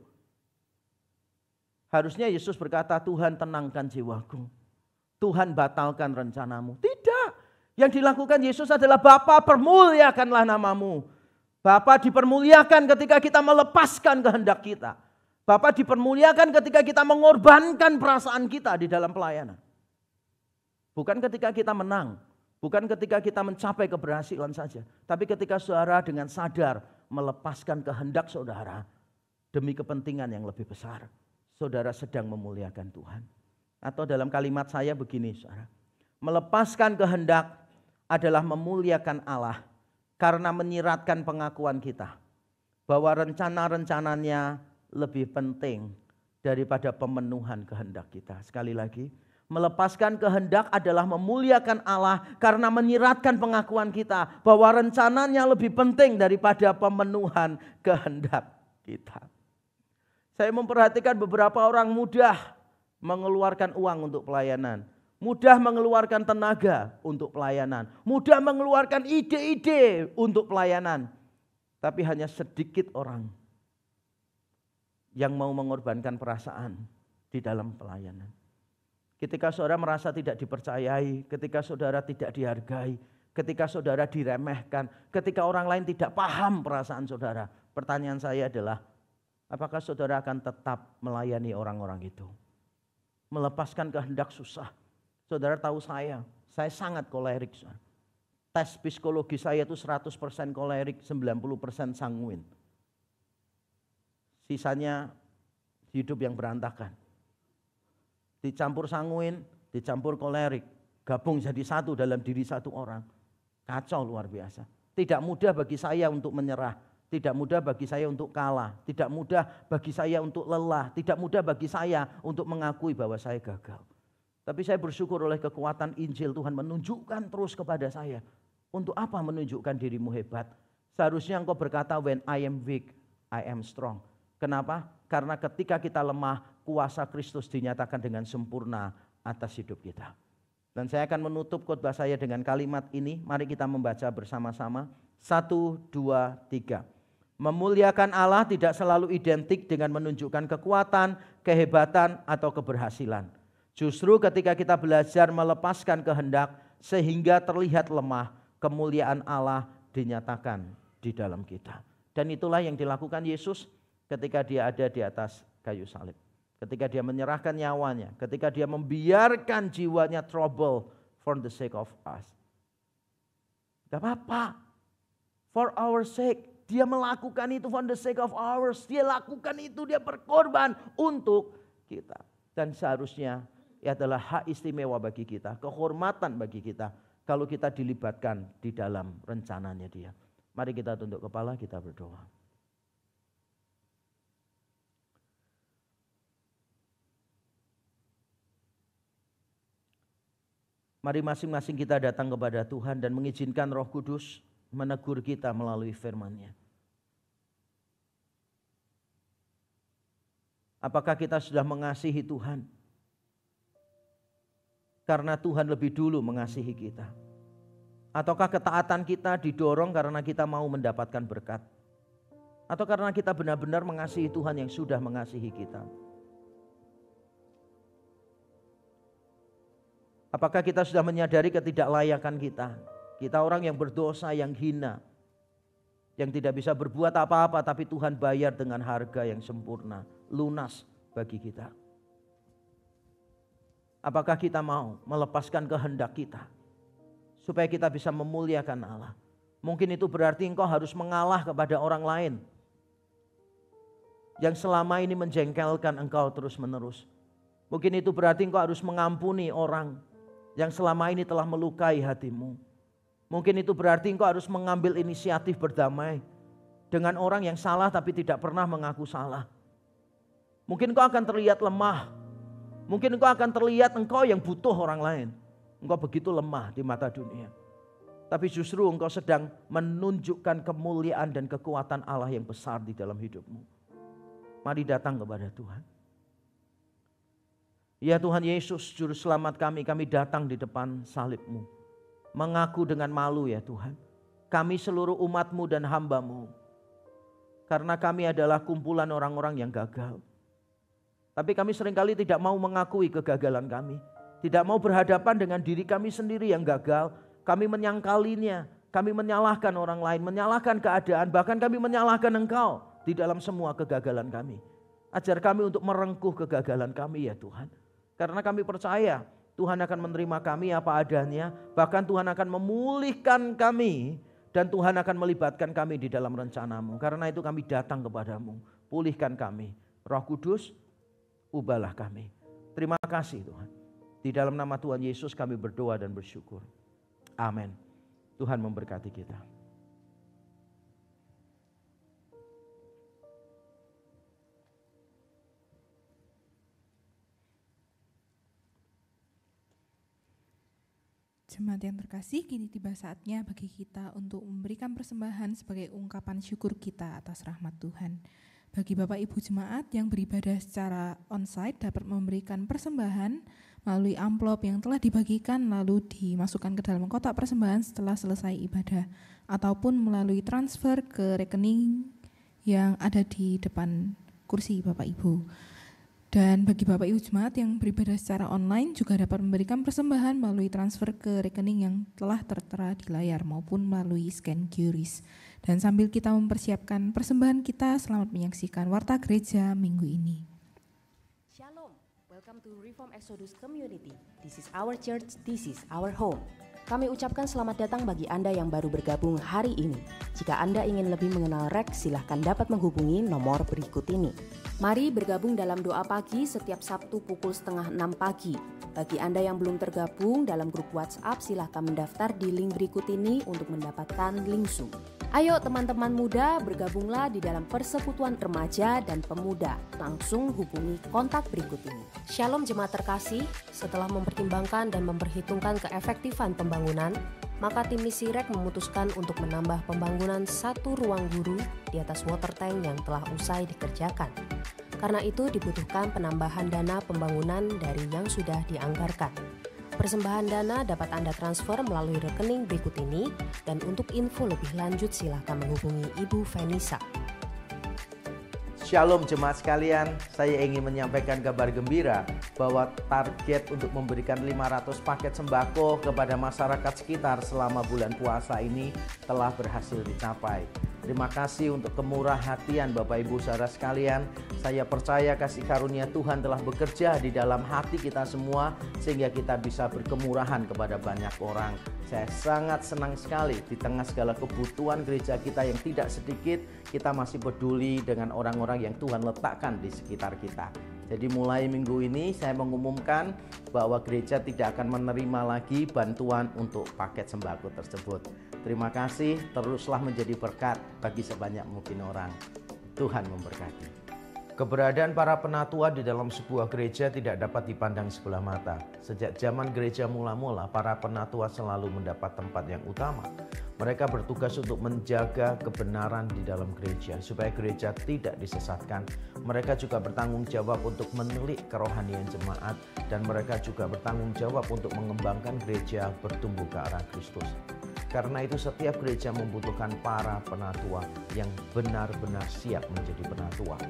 [SPEAKER 1] Harusnya Yesus berkata, Tuhan tenangkan jiwaku. Tuhan batalkan rencanamu. Tidak. Yang dilakukan Yesus adalah Bapa, permuliakanlah namamu. Bapa dipermuliakan ketika kita melepaskan kehendak kita. Bapa dipermuliakan ketika kita mengorbankan perasaan kita di dalam pelayanan. Bukan ketika kita menang. Bukan ketika kita mencapai keberhasilan saja. Tapi ketika saudara dengan sadar melepaskan kehendak saudara demi kepentingan yang lebih besar. Saudara sedang memuliakan Tuhan. Atau dalam kalimat saya begini, saudara. Melepaskan kehendak adalah memuliakan Allah karena menyiratkan pengakuan kita bahwa rencana-rencananya lebih penting daripada pemenuhan kehendak kita. Sekali lagi, melepaskan kehendak adalah memuliakan Allah karena menyiratkan pengakuan kita bahwa rencananya lebih penting daripada pemenuhan kehendak kita. Saya memperhatikan beberapa orang mudah mengeluarkan uang untuk pelayanan. Mudah mengeluarkan tenaga untuk pelayanan. Mudah mengeluarkan ide-ide untuk pelayanan. Tapi hanya sedikit orang yang mau mengorbankan perasaan di dalam pelayanan. Ketika saudara merasa tidak dipercayai, ketika saudara tidak dihargai, ketika saudara diremehkan, ketika orang lain tidak paham perasaan saudara. Pertanyaan saya adalah, apakah saudara akan tetap melayani orang-orang itu? Melepaskan kehendak susah. Saudara tahu saya sangat kolerik. Tes psikologi saya itu 100% kolerik, 90% sanguin. Sisanya hidup yang berantakan. Dicampur sanguin, dicampur kolerik. Gabung jadi satu dalam diri satu orang. Kacau luar biasa. Tidak mudah bagi saya untuk menyerah. Tidak mudah bagi saya untuk kalah. Tidak mudah bagi saya untuk lelah. Tidak mudah bagi saya untuk mengakui bahwa saya gagal. Tapi saya bersyukur oleh kekuatan Injil Tuhan menunjukkan terus kepada saya. Untuk apa menunjukkan dirimu hebat? Seharusnya engkau berkata, when I am weak, I am strong. Kenapa? Karena ketika kita lemah, kuasa Kristus dinyatakan dengan sempurna atas hidup kita. Dan saya akan menutup khotbah saya dengan kalimat ini. Mari kita membaca bersama-sama. 1, 2, 3. Memuliakan Allah tidak selalu identik dengan menunjukkan kekuatan, kehebatan, atau keberhasilan. Justru ketika kita belajar melepaskan kehendak sehingga terlihat lemah, kemuliaan Allah dinyatakan di dalam kita. Dan itulah yang dilakukan Yesus ketika dia ada di atas kayu salib. Ketika dia menyerahkan nyawanya, ketika dia membiarkan jiwanya trouble for the sake of us. Gak apa-apa. For our sake. Dia melakukan itu for the sake of ours. Dia lakukan itu, dia berkorban untuk kita. Dan seharusnya itu adalah hak istimewa bagi kita, kehormatan bagi kita kalau kita dilibatkan di dalam rencananya dia. Mari kita tunduk kepala, kita berdoa. Mari masing-masing kita datang kepada Tuhan dan mengizinkan Roh Kudus menegur kita melalui firman-Nya. Apakah kita sudah mengasihi Tuhan? Karena Tuhan lebih dulu mengasihi kita. Ataukah ketaatan kita didorong karena kita mau mendapatkan berkat? Atau karena kita benar-benar mengasihi Tuhan yang sudah mengasihi kita? Apakah kita sudah menyadari ketidaklayakan kita? Kita orang yang berdosa, yang hina, yang tidak bisa berbuat apa-apa, tapi Tuhan bayar dengan harga yang sempurna, lunas bagi kita. Apakah kita mau melepaskan kehendak kita supaya kita bisa memuliakan Allah? Mungkin itu berarti engkau harus mengalah kepada orang lain yang selama ini menjengkelkan engkau terus-menerus. Mungkin itu berarti engkau harus mengampuni orang yang selama ini telah melukai hatimu. Mungkin itu berarti engkau harus mengambil inisiatif berdamai dengan orang yang salah tapi tidak pernah mengaku salah. Mungkin engkau akan terlihat lemah. Mungkin engkau akan terlihat engkau yang butuh orang lain. Engkau begitu lemah di mata dunia. Tapi justru engkau sedang menunjukkan kemuliaan dan kekuatan Allah yang besar di dalam hidupmu. Mari datang kepada Tuhan. Ya Tuhan Yesus, Juru Selamat kami datang di depan salib-Mu. Mengaku dengan malu ya Tuhan. Kami seluruh umat-Mu dan hamba-Mu. Karena kami adalah kumpulan orang-orang yang gagal. Tapi kami seringkali tidak mau mengakui kegagalan kami. Tidak mau berhadapan dengan diri kami sendiri yang gagal. Kami menyangkalinya. Kami menyalahkan orang lain, menyalahkan keadaan. Bahkan kami menyalahkan Engkau di dalam semua kegagalan kami. Ajar kami untuk merengkuh kegagalan kami ya Tuhan. Karena kami percaya Tuhan akan menerima kami apa adanya. Bahkan Tuhan akan memulihkan kami. Dan Tuhan akan melibatkan kami di dalam rencana-Mu. Karena itu kami datang kepadamu. Pulihkan kami. Roh Kudus, ubahlah kami. Terima kasih Tuhan. Di dalam nama Tuhan Yesus kami berdoa dan bersyukur. Amin. Tuhan memberkati kita.
[SPEAKER 2] Jemaat yang terkasih, kini tiba saatnya bagi kita untuk memberikan persembahan sebagai ungkapan syukur kita atas rahmat Tuhan. Bagi Bapak Ibu Jemaat yang beribadah secara onsite dapat memberikan persembahan melalui amplop yang telah dibagikan lalu dimasukkan ke dalam kotak persembahan setelah selesai ibadah, ataupun melalui transfer ke rekening yang ada di depan kursi Bapak Ibu. Dan bagi Bapak Ibu Jemaat yang beribadah secara online juga dapat memberikan persembahan melalui transfer ke rekening yang telah tertera di layar maupun melalui scan QRIS. Dan sambil kita mempersiapkan persembahan kita, selamat menyaksikan Warta Gereja minggu ini.
[SPEAKER 4] Shalom, welcome to Reform Exodus Community. This is our church, this is our home. Kami ucapkan selamat datang bagi Anda yang baru bergabung hari ini. Jika Anda ingin lebih mengenal REK, silahkan dapat menghubungi nomor berikut ini. Mari bergabung dalam doa pagi setiap Sabtu pukul 5:30 pagi. Bagi Anda yang belum tergabung dalam grup WhatsApp, silahkan mendaftar di link berikut ini untuk mendapatkan link Zoom. Ayo teman-teman muda, bergabunglah di dalam persekutuan remaja dan pemuda. Langsung hubungi kontak berikut ini. Shalom jemaat terkasih, setelah mempertimbangkan dan memperhitungkan keefektifan pembangunan, maka tim misi REK memutuskan untuk menambah pembangunan 1 ruang guru di atas water tank yang telah usai dikerjakan. Karena itu dibutuhkan penambahan dana pembangunan dari yang sudah dianggarkan. Persembahan dana dapat Anda transfer melalui rekening berikut ini, dan untuk info lebih lanjut silakan menghubungi Ibu Venisa.
[SPEAKER 1] Shalom jemaat sekalian, saya ingin menyampaikan kabar gembira bahwa target untuk memberikan 500 paket sembako kepada masyarakat sekitar selama bulan puasa ini telah berhasil dicapai. Terima kasih untuk kemurah hatian Bapak Ibu saudara sekalian. Saya percaya kasih karunia Tuhan telah bekerja di dalam hati kita semua sehingga kita bisa berkemurahan kepada banyak orang. Saya sangat senang sekali di tengah segala kebutuhan gereja kita yang tidak sedikit, kita masih peduli dengan orang-orang yang Tuhan letakkan di sekitar kita. Jadi mulai minggu ini saya mengumumkan bahwa gereja tidak akan menerima lagi bantuan untuk paket sembako tersebut. Terima kasih, teruslah menjadi berkat bagi sebanyak mungkin orang. Tuhan memberkati. Keberadaan para penatua di dalam sebuah gereja tidak dapat dipandang sebelah mata. Sejak zaman gereja mula-mula, para penatua selalu mendapat tempat yang utama. Mereka bertugas untuk menjaga kebenaran di dalam gereja, supaya gereja tidak disesatkan. Mereka juga bertanggung jawab untuk menilik kerohanian jemaat, dan mereka juga bertanggung jawab untuk mengembangkan gereja bertumbuh ke arah Kristus. Karena itu setiap gereja membutuhkan para penatua yang benar-benar siap menjadi penatua.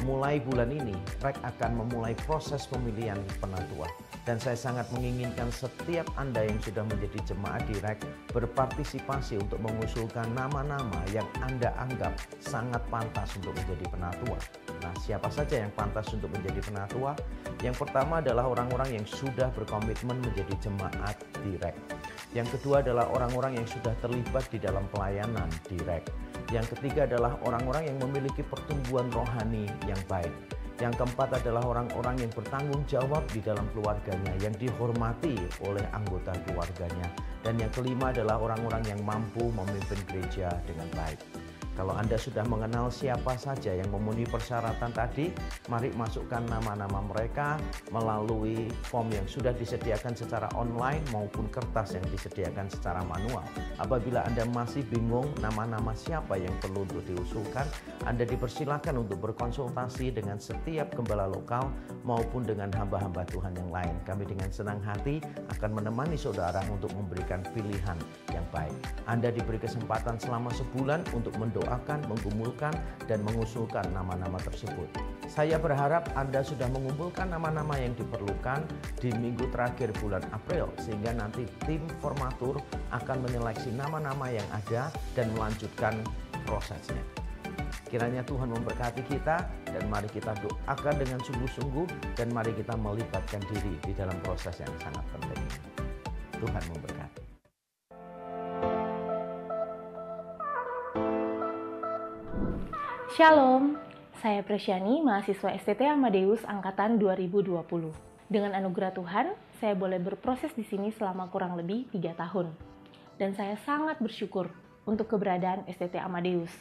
[SPEAKER 1] mulai bulan ini, REK akan memulai proses pemilihan penatua. Dan saya sangat menginginkan setiap Anda yang sudah menjadi jemaat di REK berpartisipasi untuk mengusulkan nama-nama yang Anda anggap sangat pantas untuk menjadi penatua. Nah, siapa saja yang pantas untuk menjadi penatua? Yang pertama adalah orang-orang yang sudah berkomitmen menjadi jemaat di REK. Yang kedua adalah orang-orang yang sudah terlibat di dalam pelayanan di REK. Yang ketiga adalah orang-orang yang memiliki pertumbuhan rohani yang baik. Yang keempat adalah orang-orang yang bertanggung jawab di dalam keluarganya, yang dihormati oleh anggota keluarganya. Dan yang kelima adalah orang-orang yang mampu memimpin gereja dengan baik. Kalau Anda sudah mengenal siapa saja yang memenuhi persyaratan tadi, mari masukkan nama-nama mereka melalui form yang sudah disediakan secara online maupun kertas yang disediakan secara manual. Apabila Anda masih bingung nama-nama siapa yang perlu untuk diusulkan, Anda dipersilakan untuk berkonsultasi dengan setiap gembala lokal maupun dengan hamba-hamba Tuhan yang lain. Kami dengan senang hati akan menemani saudara untuk memberikan pilihan yang baik. Anda diberi kesempatan selama sebulan untuk mendoakan, menggumulkan, dan mengusulkan nama-nama tersebut. Saya berharap Anda sudah mengumpulkan nama-nama yang diperlukan di minggu terakhir bulan April, sehingga nanti tim formatur akan menyeleksi nama-nama yang ada dan melanjutkan prosesnya. Kiranya Tuhan memberkati kita, dan mari kita doakan dengan sungguh-sungguh, dan mari kita melibatkan diri di dalam proses yang sangat penting. Tuhan memberkati.
[SPEAKER 5] Shalom, saya Presyani, mahasiswa STT Amadeus Angkatan 2020. Dengan anugerah Tuhan, saya boleh berproses di sini selama kurang lebih 3 tahun. Dan saya sangat bersyukur untuk keberadaan STT Amadeus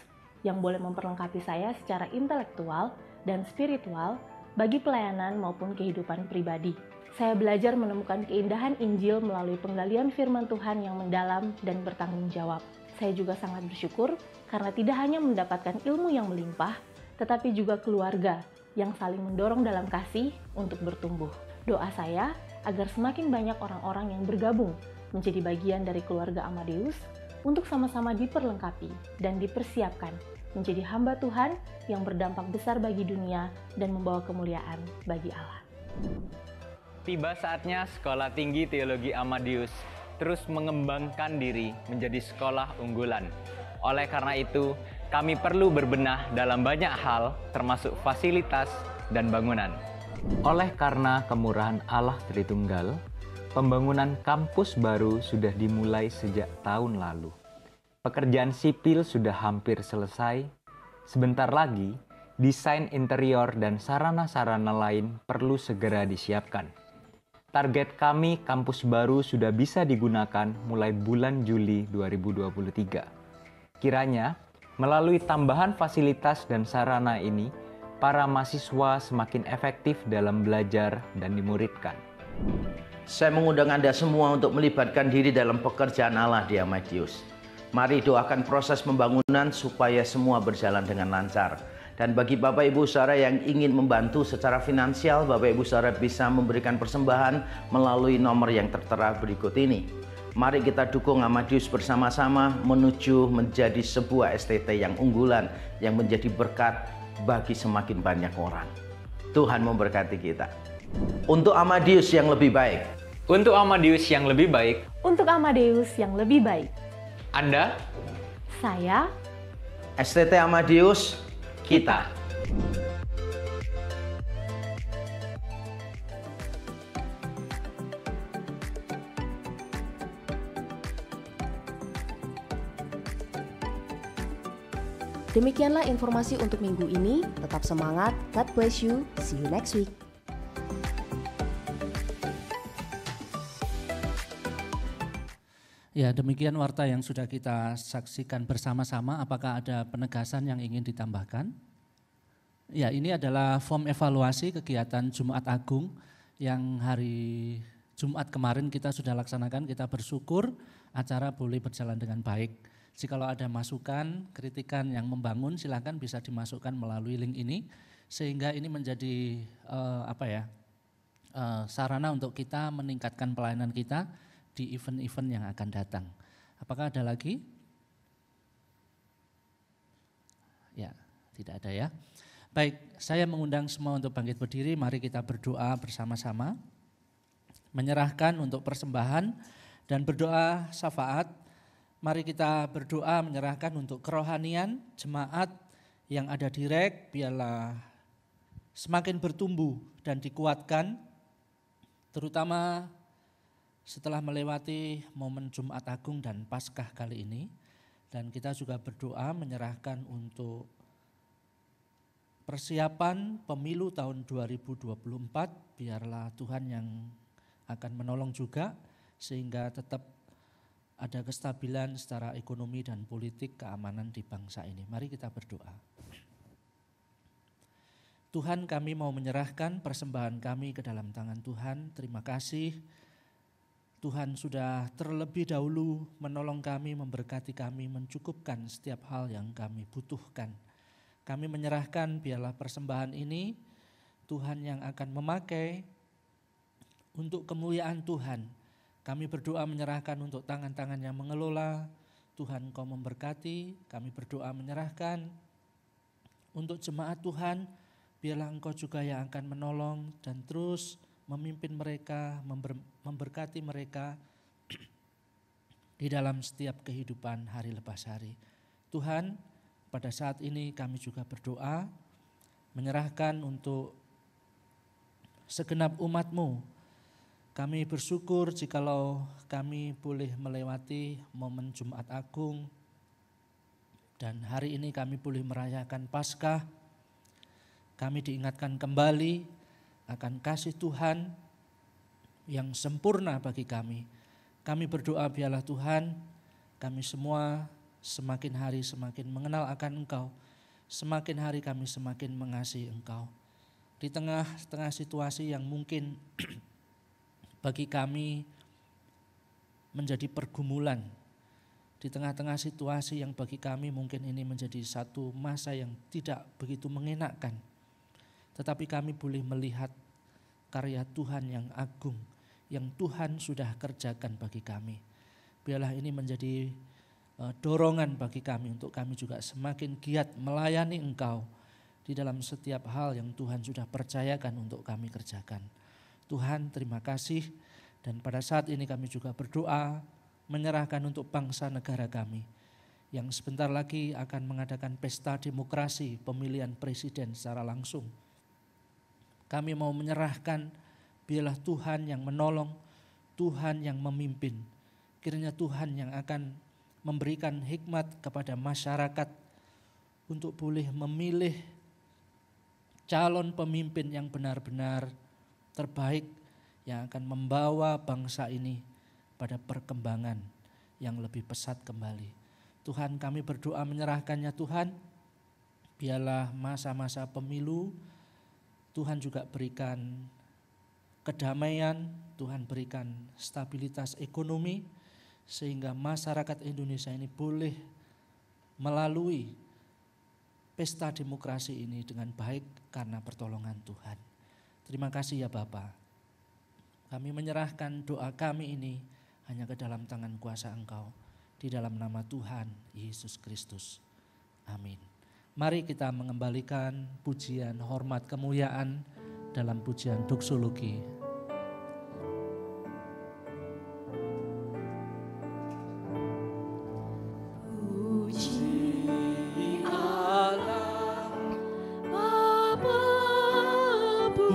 [SPEAKER 5] yang boleh memperlengkapi saya secara intelektual dan spiritual bagi pelayanan maupun kehidupan pribadi. Saya belajar menemukan keindahan Injil melalui penggalian firman Tuhan yang mendalam dan bertanggung jawab. Saya juga sangat bersyukur karena tidak hanya mendapatkan ilmu yang melimpah, tetapi juga keluarga yang saling mendorong dalam kasih untuk bertumbuh. Doa saya agar semakin banyak orang-orang yang bergabung menjadi bagian dari keluarga Amadeus untuk sama-sama diperlengkapi dan dipersiapkan menjadi hamba Tuhan yang berdampak besar bagi dunia dan membawa kemuliaan bagi Allah.
[SPEAKER 6] Tiba saatnya Sekolah Tinggi Teologi Amadeus terus mengembangkan diri menjadi sekolah unggulan. Oleh karena itu, kami perlu berbenah dalam banyak hal, termasuk fasilitas dan bangunan. Oleh karena kemurahan Allah Tritunggal, pembangunan kampus baru sudah dimulai sejak tahun lalu. Pekerjaan sipil sudah hampir selesai. Sebentar lagi, desain interior dan sarana-sarana lain perlu segera disiapkan. Target kami, kampus baru sudah bisa digunakan mulai bulan Juli 2023. Kiranya, melalui tambahan fasilitas dan sarana ini, para mahasiswa semakin efektif dalam belajar dan dimuridkan.
[SPEAKER 1] Saya mengundang Anda semua untuk melibatkan diri dalam pekerjaan Allah di Amadeus. Mari doakan proses pembangunan supaya semua berjalan dengan lancar. Dan bagi Bapak Ibu Saudara yang ingin membantu secara finansial, Bapak Ibu Saudara bisa memberikan persembahan melalui nomor yang tertera berikut ini. Mari kita dukung Amadeus bersama-sama menuju menjadi sebuah STT yang unggulan, yang menjadi berkat bagi semakin banyak orang. Tuhan memberkati kita. Untuk Amadeus yang lebih baik.
[SPEAKER 6] Untuk Amadeus yang lebih baik,
[SPEAKER 5] Untuk Amadeus yang lebih baik,
[SPEAKER 6] Anda,
[SPEAKER 5] saya,
[SPEAKER 1] STT Amadeus, kita.
[SPEAKER 4] Demikianlah informasi untuk minggu ini. Tetap semangat, God bless you, see you next week.
[SPEAKER 7] Ya, demikian warta yang sudah kita saksikan bersama-sama. Apakah ada penegasan yang ingin ditambahkan? Ya, ini adalah form evaluasi kegiatan Jumat Agung yang hari Jumat kemarin kita sudah laksanakan. Kita bersyukur acara boleh berjalan dengan baik. Jikalau ada masukan, kritikan yang membangun, silakan bisa dimasukkan melalui link ini, sehingga ini menjadi sarana untuk kita meningkatkan pelayanan kita di event-event yang akan datang. Apakah ada lagi? Ya, tidak ada ya. Baik, saya mengundang semua untuk bangkit berdiri, mari kita berdoa bersama-sama. Menyerahkan untuk persembahan dan berdoa syafaat. Mari kita berdoa menyerahkan untuk kerohanian jemaat yang ada di REK, biarlah semakin bertumbuh dan dikuatkan, terutama setelah melewati momen Jumat Agung dan Paskah kali ini. Dan kita juga berdoa menyerahkan untuk persiapan pemilu tahun 2024, biarlah Tuhan yang akan menolong juga sehingga tetap ada kestabilan secara ekonomi dan politik, keamanan di bangsa ini. Mari kita berdoa. Tuhan, kami mau menyerahkan persembahan kami ke dalam tangan Tuhan. Terima kasih Tuhan sudah terlebih dahulu menolong kami, memberkati kami, mencukupkan setiap hal yang kami butuhkan. Kami menyerahkan biarlah persembahan ini Tuhan yang akan memakai untuk kemuliaan Tuhan. Kami berdoa menyerahkan untuk tangan-tangan yang mengelola. Tuhan Kau memberkati. Kami berdoa menyerahkan untuk jemaat Tuhan. Biarlah Engkau juga yang akan menolong dan terus memimpin mereka, memberkati mereka di dalam setiap kehidupan hari lepas hari. Tuhan, pada saat ini kami juga berdoa menyerahkan untuk segenap umat-Mu. Kami bersyukur jikalau kami boleh melewati momen Jumat Agung dan hari ini kami boleh merayakan Paskah. Kami diingatkan kembali akan kasih Tuhan yang sempurna bagi kami. Kami berdoa biarlah Tuhan, kami semua semakin hari semakin mengenal akan Engkau, semakin hari kami semakin mengasihi Engkau. Di tengah-tengah situasi yang mungkin bagi kami menjadi pergumulan, di tengah-tengah situasi yang bagi kami mungkin ini menjadi satu masa yang tidak begitu mengenakkan, tetapi kami boleh melihat karya Tuhan yang agung, yang Tuhan sudah kerjakan bagi kami. Biarlah ini menjadi dorongan bagi kami untuk kami juga semakin giat melayani Engkau di dalam setiap hal yang Tuhan sudah percayakan untuk kami kerjakan. Tuhan, terima kasih, dan pada saat ini kami juga berdoa menyerahkan untuk bangsa negara kami yang sebentar lagi akan mengadakan pesta demokrasi pemilihan presiden secara langsung. Kami mau menyerahkan biarlah Tuhan yang menolong, Tuhan yang memimpin. Kiranya Tuhan yang akan memberikan hikmat kepada masyarakat untuk boleh memilih calon pemimpin yang benar-benar terbaik yang akan membawa bangsa ini pada perkembangan yang lebih pesat kembali. Tuhan, kami berdoa menyerahkannya Tuhan, biarlah masa-masa pemilu Tuhan juga berikan kedamaian, Tuhan berikan stabilitas ekonomi sehingga masyarakat Indonesia ini boleh melalui pesta demokrasi ini dengan baik karena pertolongan Tuhan. Terima kasih ya Bapa. Kami menyerahkan doa kami ini hanya ke dalam tangan kuasa Engkau. Di dalam nama Tuhan Yesus Kristus. Amin. Mari kita mengembalikan pujian, hormat, kemuliaan dalam pujian doksologi.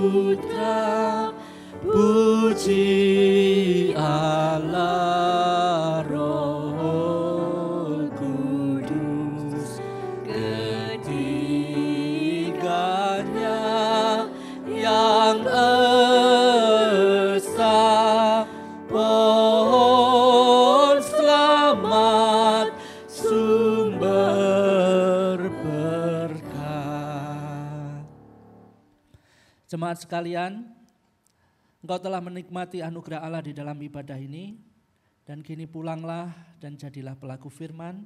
[SPEAKER 3] Putra, puji Allah Roh Kudus, ketiganya yang esa, pohon selamat, sumber berkat.
[SPEAKER 7] Jemaat sekalian, engkau telah menikmati anugerah Allah di dalam ibadah ini, dan kini pulanglah dan jadilah pelaku firman,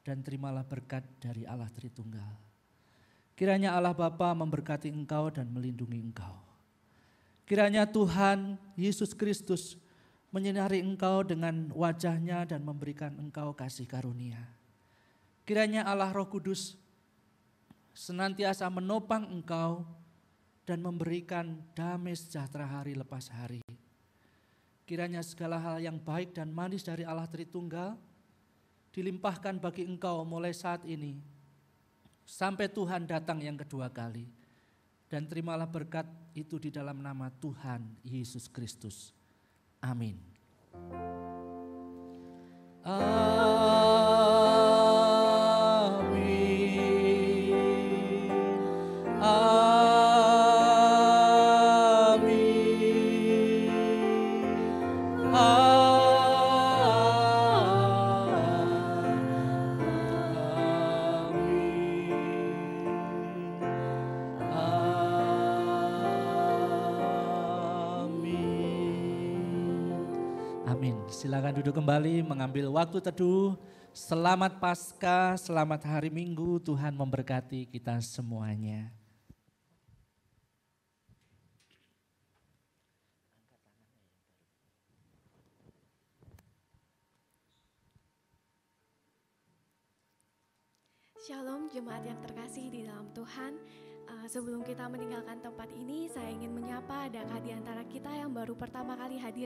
[SPEAKER 7] dan terimalah berkat dari Allah Tritunggal. Kiranya Allah Bapa memberkati engkau dan melindungi engkau. Kiranya Tuhan Yesus Kristus menyinari engkau dengan wajahnya dan memberikan engkau kasih karunia. Kiranya Allah Roh Kudus senantiasa menopang engkau dan memberikan damai sejahtera hari lepas hari. Kiranya segala hal yang baik dan manis dari Allah Tritunggal dilimpahkan bagi engkau mulai saat ini sampai Tuhan datang yang kedua kali. Dan terimalah berkat itu di dalam nama Tuhan Yesus Kristus. Amin. Silakan duduk kembali, mengambil waktu teduh. Selamat Paskah, selamat hari Minggu. Tuhan memberkati kita semuanya.
[SPEAKER 8] Shalom jemaat yang terkasih di dalam Tuhan. Sebelum kita meninggalkan tempat ini, saya ingin menyapa adakah di antara kita yang baru pertama kali hadir